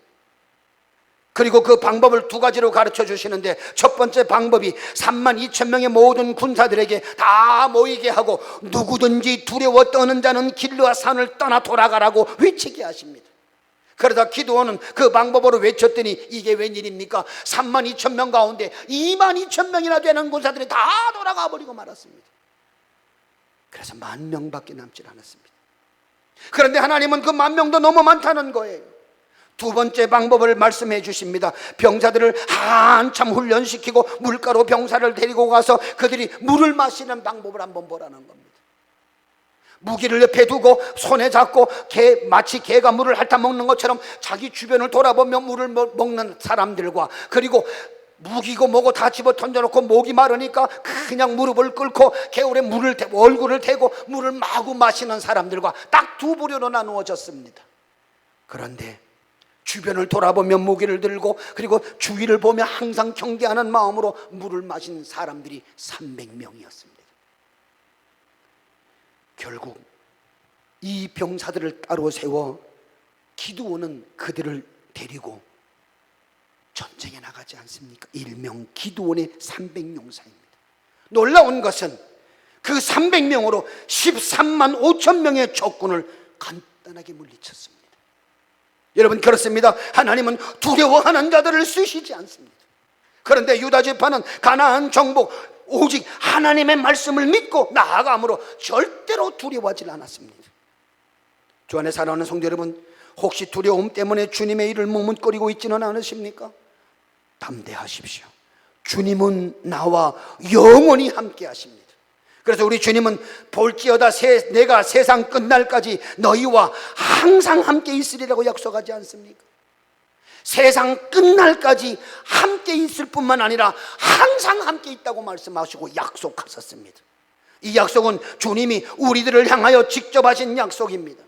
그리고 그 방법을 2가지로 가르쳐 주시는데, 첫 번째 방법이 32,000명의 모든 군사들에게 다 모이게 하고 누구든지 두려워 떠는 자는 길르아 산을 떠나 돌아가라고 외치게 하십니다. 그러다 기드온은 그 방법으로 외쳤더니 이게 웬일입니까? 32,000명 가운데 22,000명이나 되는 군사들이 다 돌아가 버리고 말았습니다. 그래서 10,000명밖에 남질 않았습니다. 그런데 하나님은 그 10,000명도 너무 많다는 거예요. 두 번째 방법을 말씀해 주십니다. 병사들을 한참 훈련시키고 물가로 병사를 데리고 가서 그들이 물을 마시는 방법을 한번 보라는 겁니다. 무기를 옆에 두고 손에 잡고 마치 개가 물을 핥아먹는 것처럼 자기 주변을 돌아보며 물을 먹는 사람들과, 그리고 무기고 뭐고 다 집어 던져놓고 목이 마르니까 그냥 무릎을 꿇고 개울에 얼굴을 대고 물을 마구 마시는 사람들과 딱 두 부류로 나누어졌습니다. 그런데 주변을 돌아보며 무기를 들고 그리고 주위를 보며 항상 경계하는 마음으로 물을 마신 사람들이 300명이었습니다. 결국 이 병사들을 따로 세워 기드온은 그들을 데리고 전쟁에 나가지 않습니까? 일명 기드온의 300용사입니다. 놀라운 것은 그 300명으로 13만 5천 명의 적군을 간단하게 물리쳤습니다. 여러분, 그렇습니다. 하나님은 두려워하는 자들을 쓰시지 않습니다. 그런데 유다 지파는 가나안 정복 오직 하나님의 말씀을 믿고 나아감으로 절대로 두려워하지 않았습니다. 주 안에 사랑하는 성도 여러분, 혹시 두려움 때문에 주님의 일을 머뭇거리고 있지는 않으십니까? 담대하십시오. 주님은 나와 영원히 함께 하십니다. 그래서 우리 주님은 볼지어다 내가 세상 끝날까지 너희와 항상 함께 있으리라고 약속하지 않습니까? 세상 끝날까지 함께 있을 뿐만 아니라 항상 함께 있다고 말씀하시고 약속하셨습니다. 이 약속은 주님이 우리들을 향하여 직접 하신 약속입니다.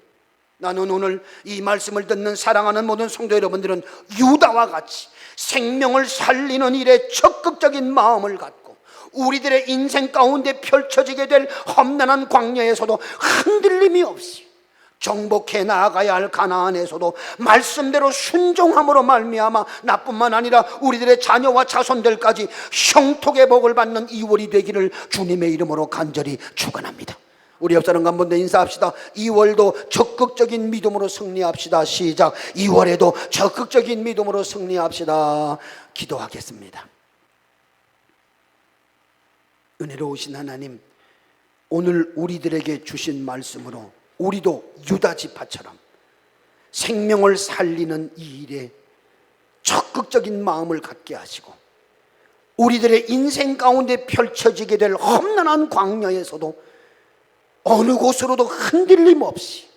나는 오늘 이 말씀을 듣는 사랑하는 모든 성도 여러분들은 유다와 같이 생명을 살리는 일에 적극적인 마음을 갖고 우리들의 인생 가운데 펼쳐지게 될 험난한 광야에서도 흔들림이 없이 정복해 나아가야 할 가나안에서도 말씀대로 순종함으로 말미암아 나뿐만 아니라 우리들의 자녀와 자손들까지 형통의 복을 받는 2월이 되기를 주님의 이름으로 간절히 축원합니다. 우리 옆 사람과 한 번 더 인사합시다. 2월도 적극적인 믿음으로 승리합시다. 시작. 2월에도 적극적인 믿음으로 승리합시다. 기도하겠습니다. 은혜로우신 하나님, 오늘 우리들에게 주신 말씀으로 우리도 유다 지파처럼 생명을 살리는 이 일에 적극적인 마음을 갖게 하시고 우리들의 인생 가운데 펼쳐지게 될 험난한 광야에서도 어느 곳으로도 흔들림 없이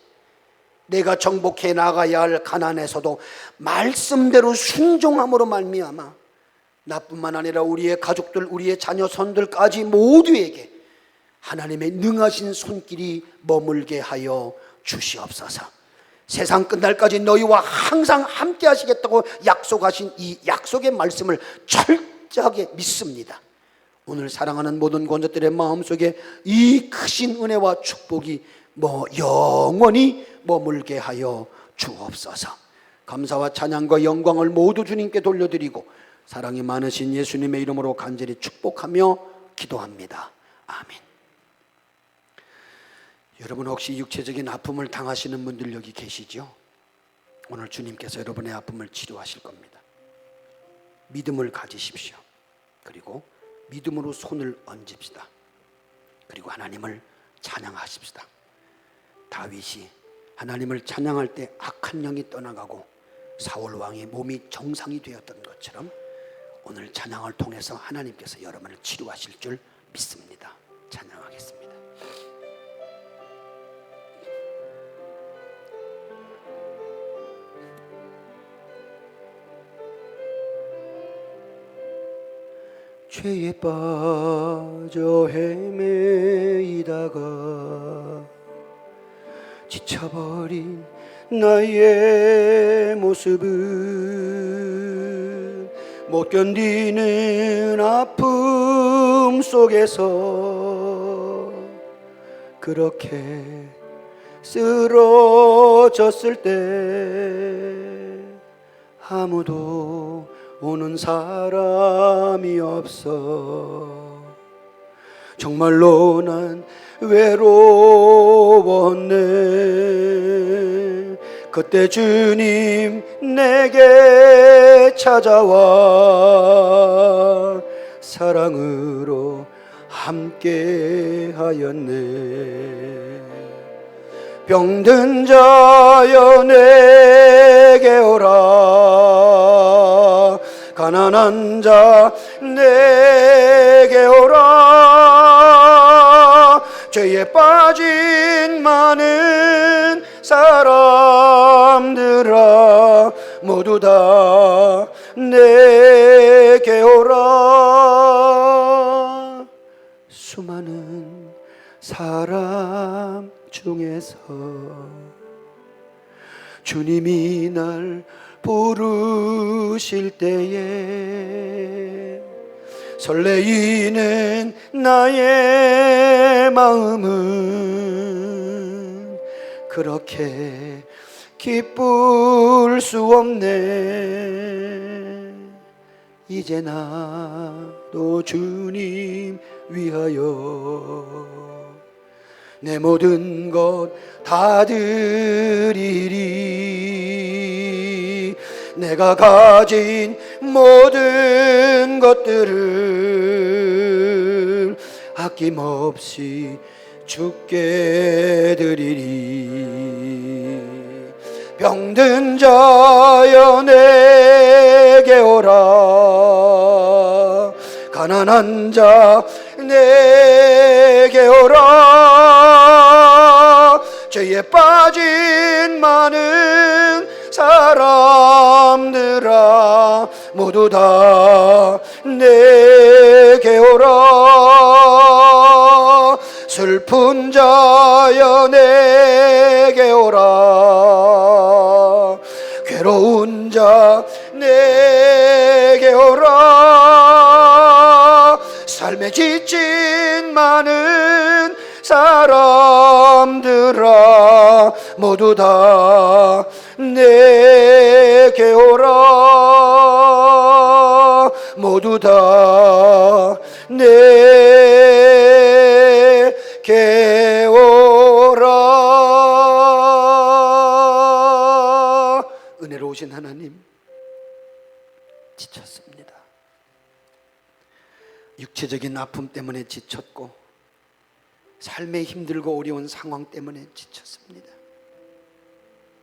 내가 정복해 나가야 할 가나안에서도 말씀대로 순종함으로 말미암아 나뿐만 아니라 우리의 가족들, 우리의 자녀손들까지 모두에게 하나님의 능하신 손길이 머물게 하여 주시옵소서. 세상 끝날까지 너희와 항상 함께 하시겠다고 약속하신 이 약속의 말씀을 철저하게 믿습니다. 오늘 사랑하는 모든 권자들의 마음속에 이 크신 은혜와 축복이 영원히 머물게 하여 주옵소서. 감사와 찬양과 영광을 모두 주님께 돌려드리고 사랑이 많으신 예수님의 이름으로 간절히 축복하며 기도합니다. 아멘. 여러분, 혹시 육체적인 아픔을 당하시는 분들 여기 계시죠? 오늘 주님께서 여러분의 아픔을 치료하실 겁니다. 믿음을 가지십시오. 그리고 믿음으로 손을 얹읍시다. 그리고 하나님을 찬양하십시다. 다윗이 하나님을 찬양할 때 악한 영이 떠나가고 사울 왕의 몸이 정상이 되었던 것처럼 오늘 찬양을 통해서 하나님께서 여러분을 치료하실 줄 믿습니다. 찬양하겠습니다. 죄에 빠져 헤매이다가 지쳐버린 나의 모습은 못 견디는 아픔 속에서 그렇게 쓰러졌을 때 아무도 오는 사람이 없어. 정말로 난 외로웠네. 그때 주님 내게 찾아와 사랑으로 함께 하였네. 병든 자여 내게 오라, 가난한 자 내게 오라. 죄에 빠진 많은 사람들아 모두 다 내게 오라. 수많은 사람 중에서 주님이 날 부르실 때에 설레이는 나의 마음은 그렇게 기쁠 수 없네. 이제 나도 주님 위하여 내 모든 것 다 드리리. 내가 가진 모든 것들을 아낌없이 주께 드리리. 병든 자여 내게 오라, 가난한 자 내게 오라. 죄에 빠진 많은 사람들아 모두 다 내게 오라. 슬픈 자여 내게 오라, 괴로운 자 내게 오라. 삶에 지친 많은 사람들아 모두 다 내게 오라. 모두 다 내게 오라. 은혜로우신 하나님, 지쳤습니다. 육체적인 아픔 때문에 지쳤고 삶에 힘들고 어려운 상황 때문에 지쳤습니다.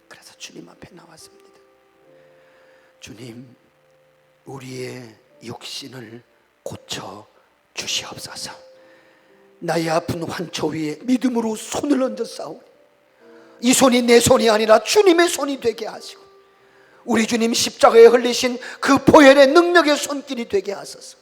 그래서 주님 앞에 나왔습니다. 주님, 우리의 육신을 고쳐 주시옵소서. 나의 아픈 환초 위에 믿음으로 손을 얹어 싸우니 이 손이 내 손이 아니라 주님의 손이 되게 하시고 우리 주님 십자가에 흘리신 그 보혈의 능력의 손길이 되게 하소서.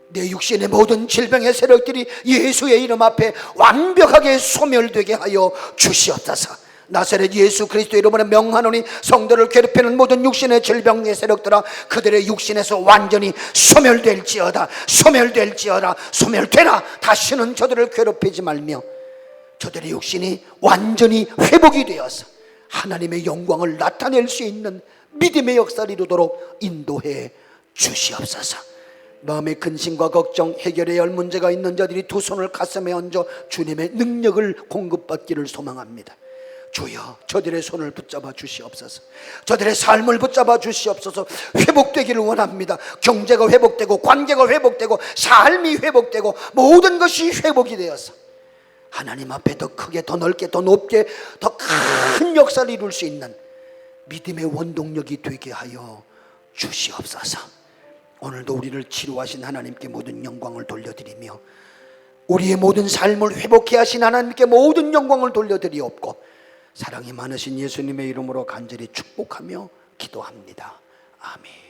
내 육신의 모든 질병의 세력들이 예수의 이름 앞에 완벽하게 소멸되게 하여 주시옵소서. 나사렛 예수 그리스도 이름으로 명하노니 성도를 괴롭히는 모든 육신의 질병의 세력들아 그들의 육신에서 완전히 소멸될지어다. 소멸될지어다. 소멸되라. 다시는 저들을 괴롭히지 말며 저들의 육신이 완전히 회복이 되어서 하나님의 영광을 나타낼 수 있는 믿음의 역사를 이루도록 인도해 주시옵소서. 마음의 근심과 걱정, 해결해야 할 문제가 있는 자들이 두 손을 가슴에 얹어 주님의 능력을 공급받기를 소망합니다. 주여, 저들의 손을 붙잡아 주시옵소서. 저들의 삶을 붙잡아 주시옵소서. 회복되기를 원합니다. 경제가 회복되고 관계가 회복되고 삶이 회복되고 모든 것이 회복이 되어서 하나님 앞에 더 크게 더 넓게 더 높게 더 큰 역사를 이룰 수 있는 믿음의 원동력이 되게 하여 주시옵소서. 오늘도 우리를 치료하신 하나님께 모든 영광을 돌려드리며 우리의 모든 삶을 회복해 하신 하나님께 모든 영광을 돌려드리옵고 사랑이 많으신 예수님의 이름으로 간절히 축복하며 기도합니다. 아멘.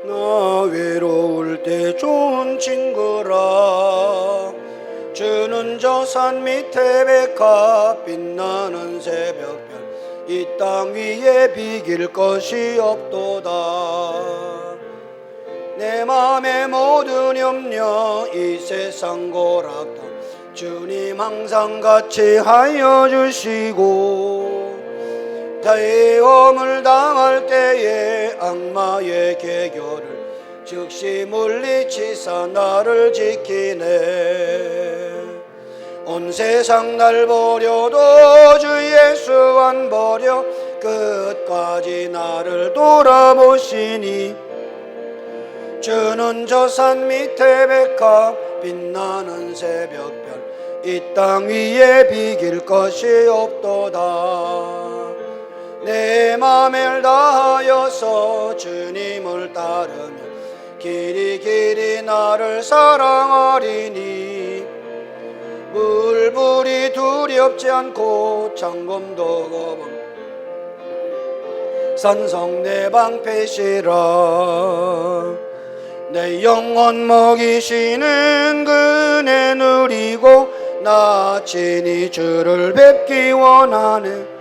나 외로울 때 좋은 친구라 주는 저 산 밑에 백합 빛나는 새벽별 이 땅 위에 비길 것이 없도다. 내 맘의 모든 염려 이 세상 고락당 주님 항상 같이 하여 주시고 다해움을 당할 때에 악마의 계교를 즉시 물리치사 나를 지키네. 온 세상 날 버려도 주 예수 안 버려 끝까지 나를 돌아보시니 주는 저 산 밑에 백합 빛나는 새벽별 이 땅 위에 비길 것이 없도다. 내 맘을 다하여서 주님을 따르며 길이 길이 나를 사랑하리니 물불이 두렵지 않고 창검도 겁없 산성 내 방패시라. 내 영혼 먹이시는 그네 누리고 나 친히 주를 뵙기 원하네.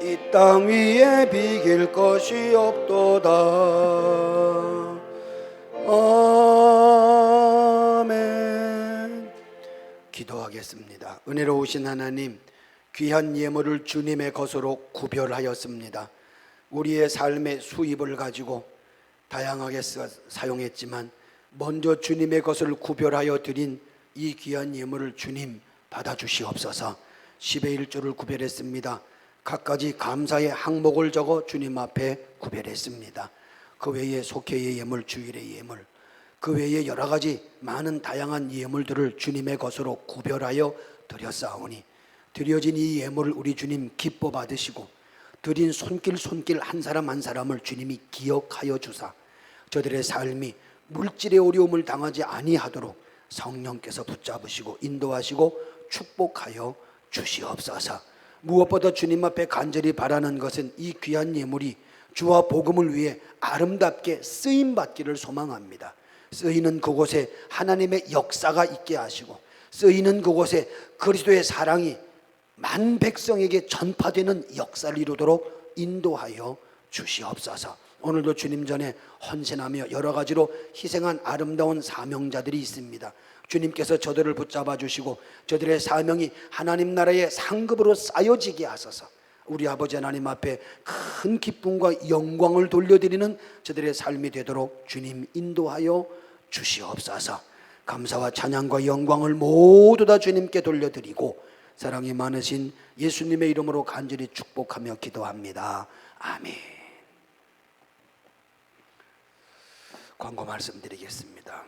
이 땅 위에 비길 것이 없도다. 아멘. 기도하겠습니다. 은혜로우신 하나님, 귀한 예물을 주님의 것으로 구별하였습니다. 우리의 삶의 수입을 가지고 다양하게 사용했지만 먼저 주님의 것을 구별하여 드린 이 귀한 예물을 주님 받아주시옵소서. 10의 1조를 구별했습니다. 각가지 감사의 항목을 적어 주님 앞에 구별했습니다. 그 외에 속회의 예물, 주일의 예물, 그 외에 여러 가지 많은 다양한 예물들을 주님의 것으로 구별하여 드렸사오니 드려진 이 예물을 우리 주님 기뻐 받으시고 드린 손길 한 사람 한 사람을 주님이 기억하여 주사 저들의 삶이 물질의 어려움을 당하지 아니하도록 성령께서 붙잡으시고 인도하시고 축복하여 주시옵소서. 무엇보다 주님 앞에 간절히 바라는 것은 이 귀한 예물이 주와 복음을 위해 아름답게 쓰임받기를 소망합니다. 쓰이는 그곳에 하나님의 역사가 있게 하시고 쓰이는 그곳에 그리스도의 사랑이 만 백성에게 전파되는 역사를 이루도록 인도하여 주시옵소서. 오늘도 주님 전에 헌신하며 여러 가지로 희생한 아름다운 사명자들이 있습니다. 주님께서 저들을 붙잡아 주시고 저들의 사명이 하나님 나라의 상급으로 쌓여지게 하소서. 우리 아버지 하나님 앞에 큰 기쁨과 영광을 돌려드리는 저들의 삶이 되도록 주님 인도하여 주시옵소서. 감사와 찬양과 영광을 모두 다 주님께 돌려드리고 사랑이 많으신 예수님의 이름으로 간절히 축복하며 기도합니다. 아멘. 광고 말씀드리겠습니다.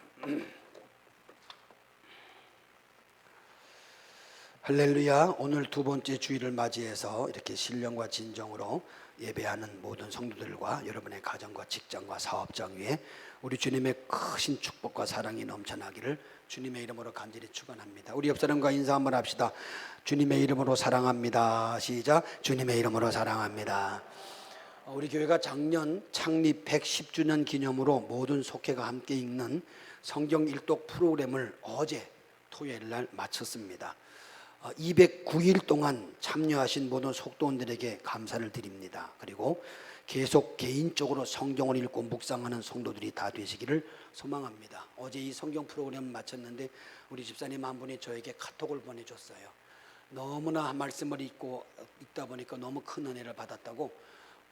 할렐루야. 오늘 두 번째 주일을 맞이해서 이렇게 신령과 진정으로 예배하는 모든 성도들과 여러분의 가정과 직장과 사업장 위에 우리 주님의 크신 축복과 사랑이 넘쳐나기를 주님의 이름으로 간절히 축원합니다. 우리 옆 사람과 인사 한번 합시다. 주님의 이름으로 사랑합니다. 시작. 주님의 이름으로 사랑합니다. 우리 교회가 작년 창립 110주년 기념으로 모든 속회가 함께 읽는 성경 일독 프로그램을 어제 토요일 날 마쳤습니다. 209일 동안 참여하신 모든 속도원들에게 감사를 드립니다. 그리고 계속 개인적으로 성경을 읽고 묵상하는 성도들이 다 되시기를 소망합니다. 어제 이 성경 프로그램을 마쳤는데 우리 집사님 한 분이 저에게 카톡을 보내줬어요. 너무나 말씀을 읽다 보니까 너무 큰 은혜를 받았다고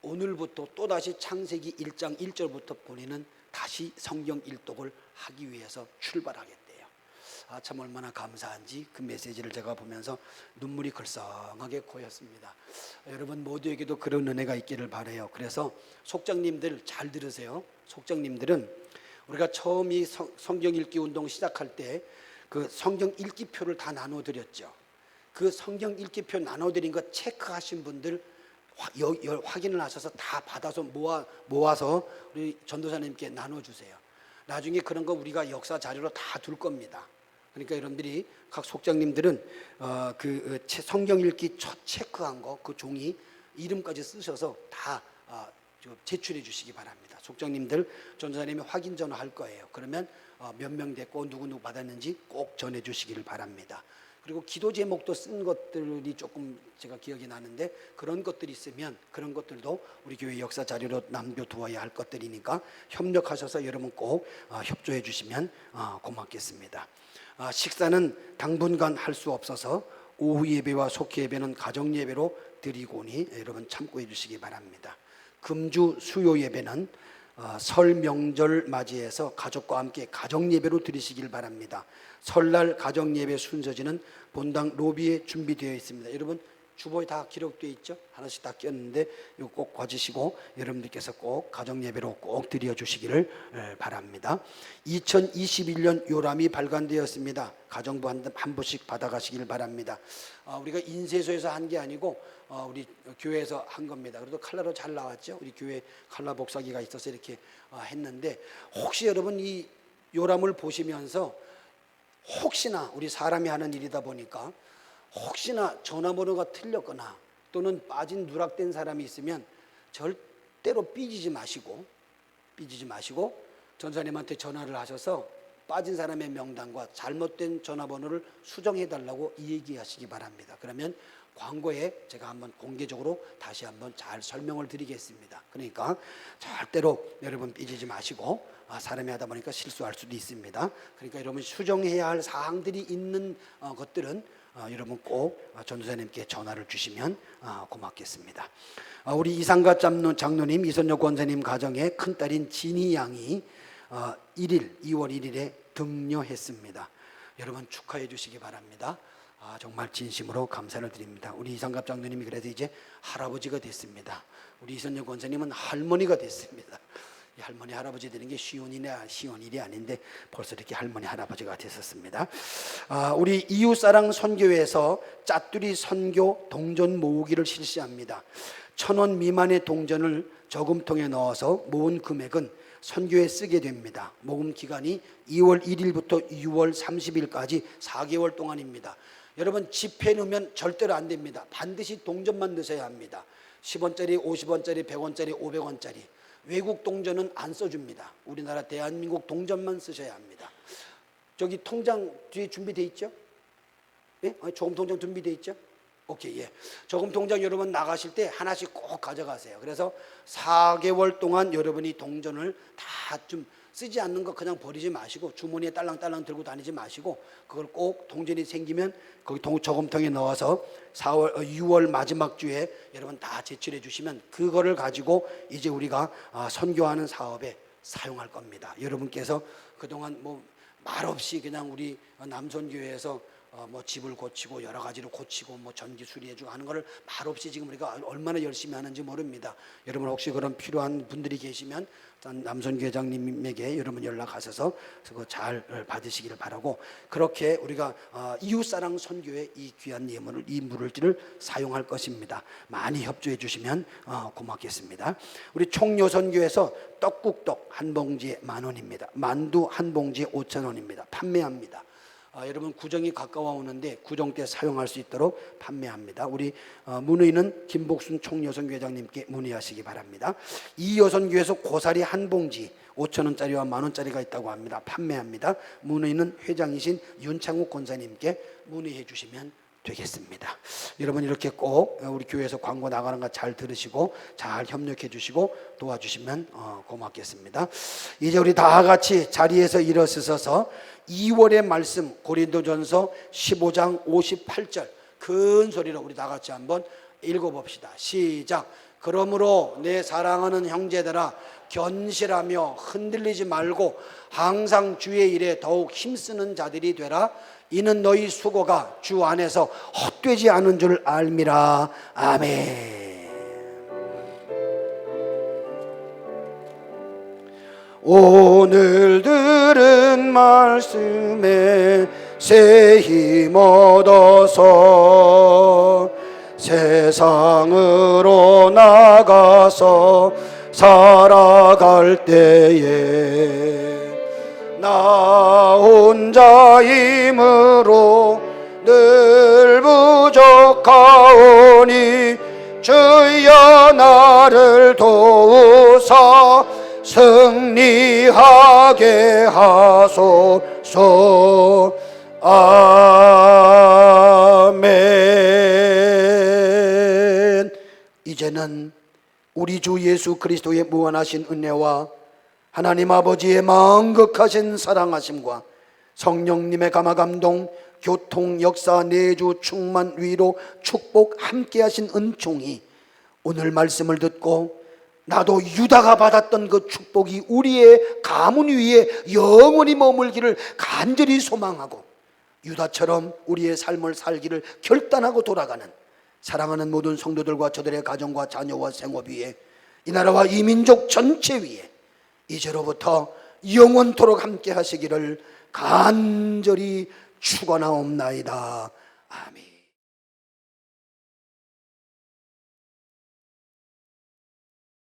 오늘부터 또다시 창세기 1장 1절부터 본인은 다시 성경 일독을 하기 위해서 출발하겠대요. 참 얼마나 감사한지 그 메시지를 제가 보면서 눈물이 글썽하게 고였습니다. 여러분 모두에게도 그런 은혜가 있기를 바라요. 그래서 속장님들 잘 들으세요. 속장님들은 우리가 처음 이 성경 읽기 운동 시작할 때 그 성경 읽기표를 다 나눠드렸죠. 그 성경 읽기표 나눠드린 거 체크하신 분들 확인을 하셔서 다 받아서 모아서 우리 전도사님께 나눠주세요. 나중에 그런 거 우리가 역사 자료로 다 둘 겁니다. 그러니까 여러분들이 각 속장님들은 성경 읽기 첫 체크한 거 그 종이 이름까지 쓰셔서 다 제출해 주시기 바랍니다. 속장님들 전도사님이 확인 전화할 거예요. 그러면 몇 명 됐고 누구 받았는지 꼭 전해 주시기를 바랍니다. 그리고 기도 제목도 쓴 것들이 조금 제가 기억이 나는데 그런 것들이 있으면 그런 것들도 우리 교회 역사 자료로 남겨두어야 할 것들이니까 협력하셔서 여러분 꼭 협조해 주시면 고맙겠습니다. 식사는 당분간 할 수 없어서 오후 예배와 속회 예배는 가정 예배로 드리고 오니 여러분 참고해 주시기 바랍니다. 금주 수요 예배는 설 명절 맞이해서 가족과 함께 가정 예배로 드리시길 바랍니다. 설날 가정 예배 순서지는 본당 로비에 준비되어 있습니다. 여러분 주보에 다 기록되어 있죠? 하나씩 다 꼈는데 이거 꼭 봐주시고 여러분들께서 꼭 가정 예배로 꼭 드려 주시기를 바랍니다. 2021년 요람이 발간되었습니다. 가정부 한 부씩 받아가시길 바랍니다. 우리가 인쇄소에서 한 게 아니고 우리 교회에서 한 겁니다. 그래도 칼라로 잘 나왔죠? 우리 교회 칼라 복사기가 있어서 이렇게 했는데 혹시 여러분 이 요람을 보시면서 혹시나 우리 사람이 하는 일이다 보니까 혹시나 전화번호가 틀렸거나 또는 빠진 누락된 사람이 있으면 절대로 삐지지 마시고 전사님한테 전화를 하셔서 빠진 사람의 명단과 잘못된 전화번호를 수정해 달라고 얘기하시기 바랍니다. 그러면 광고에 제가 한번 공개적으로 다시 한번 잘 설명을 드리겠습니다. 그러니까 절대로 여러분 삐지지 마시고 사람이 하다 보니까 실수할 수도 있습니다. 그러니까 여러분 수정해야 할 사항들이 있는 것들은 여러분 꼭 전도사님께 전화를 주시면 고맙겠습니다. 우리 이상갑 장로님, 이선녀 권사님 가정의 큰딸인 진희 양이 2월 1일에 등려했습니다. 여러분 축하해 주시기 바랍니다. 정말 진심으로 감사를 드립니다. 우리 이상갑 장로님이 그래서 이제 할아버지가 됐습니다. 우리 이선녀 권사님은 할머니가 됐습니다. 이 할머니 할아버지 되는 게 쉬운 일이 아닌데 벌써 이렇게 할머니 할아버지가 됐었습니다. 우리 이웃사랑 선교회에서 짜투리 선교 동전 모으기를 실시합니다. 1,000원 미만의 동전을 저금통에 넣어서 모은 금액은 선교에 쓰게 됩니다. 모금 기간이 2월 1일부터 6월 30일까지 4개월 동안입니다. 여러분 지폐 넣으면 절대로 안 됩니다. 반드시 동전만 넣으셔야 합니다. 10원짜리, 50원짜리, 100원짜리, 500원짜리. 외국 동전은 안 써줍니다. 우리나라 대한민국 동전만 쓰셔야 합니다. 저기 통장 뒤에 준비되어 있죠? 예? 저금 통장 준비되어 있죠? 오케이, 예. 저금 통장 여러분 나가실 때 하나씩 꼭 가져가세요. 그래서 4개월 동안 여러분이 동전을 다 좀 쓰지 않는 거 그냥 버리지 마시고 주머니에 딸랑딸랑 들고 다니지 마시고 그걸 꼭 동전이 생기면 거기 저금통에 넣어서 6월 마지막 주에 여러분 다 제출해 주시면 그거를 가지고 이제 우리가 선교하는 사업에 사용할 겁니다. 여러분께서 그동안 말없이 그냥 우리 남선교회에서 집을 고치고 여러 가지로 고치고 전기 수리해주고 하는 거를 말없이 지금 우리가 얼마나 열심히 하는지 모릅니다. 여러분 혹시 그런 필요한 분들이 계시면 남선교회장님에게 여러분 연락하셔서 그거 잘 받으시기를 바라고 그렇게 우리가 이웃사랑 선교에 이 귀한 예물을 이 물질을 사용할 것입니다. 많이 협조해 주시면 고맙겠습니다. 우리 총요선교에서 떡국떡 한 봉지에 10,000원입니다. 만두 한 봉지에 5,000원입니다. 판매합니다. 여러분 구정이 가까워 오는데 구정 때 사용할 수 있도록 판매합니다. 우리 문의는 김복순 총여선교회장님께 문의하시기 바랍니다. 이 여선교회에서 고사리 한 봉지 5,000원짜리와 10,000원짜리가 있다고 합니다. 판매합니다. 문의는 회장이신 윤창욱 권사님께 문의해 주시면 되겠습니다. 여러분 이렇게 꼭 우리 교회에서 광고 나가는 거 잘 들으시고 잘 협력해 주시고 도와주시면 고맙겠습니다. 이제 우리 다 같이 자리에서 일어서서 2월의 말씀 고린도전서 15장 58절 큰 소리로 우리 다 같이 한번 읽어봅시다. 시작. 그러므로 내 사랑하는 형제들아 견실하며 흔들리지 말고 항상 주의 일에 더욱 힘쓰는 자들이 되라. 이는 너희 수고가 주 안에서 헛되지 않은 줄 알미라. 아멘. 오늘 들은 말씀에 새 힘 얻어서 세상으로 나가서 살아갈 때에 나 혼자 힘으로 늘 부족하오니 주여 나 나를 도우사 승리하게 하소서. 아멘. 이제는 우리 주 예수 그리스도의 무한하신 은혜와 하나님 아버지의 망극하신 사랑하심과 성령님의 감화감동, 교통, 역사, 내주, 충만, 위로, 축복 함께하신 은총이 오늘 말씀을 듣고 나도 유다가 받았던 그 축복이 우리의 가문 위에 영원히 머물기를 간절히 소망하고 유다처럼 우리의 삶을 살기를 결단하고 돌아가는 사랑하는 모든 성도들과 저들의 가정과 자녀와 생업 위에 이 나라와 이 민족 전체 위에 이제로부터 영원토록 함께 하시기를 간절히 축원하옵나이다. 아멘.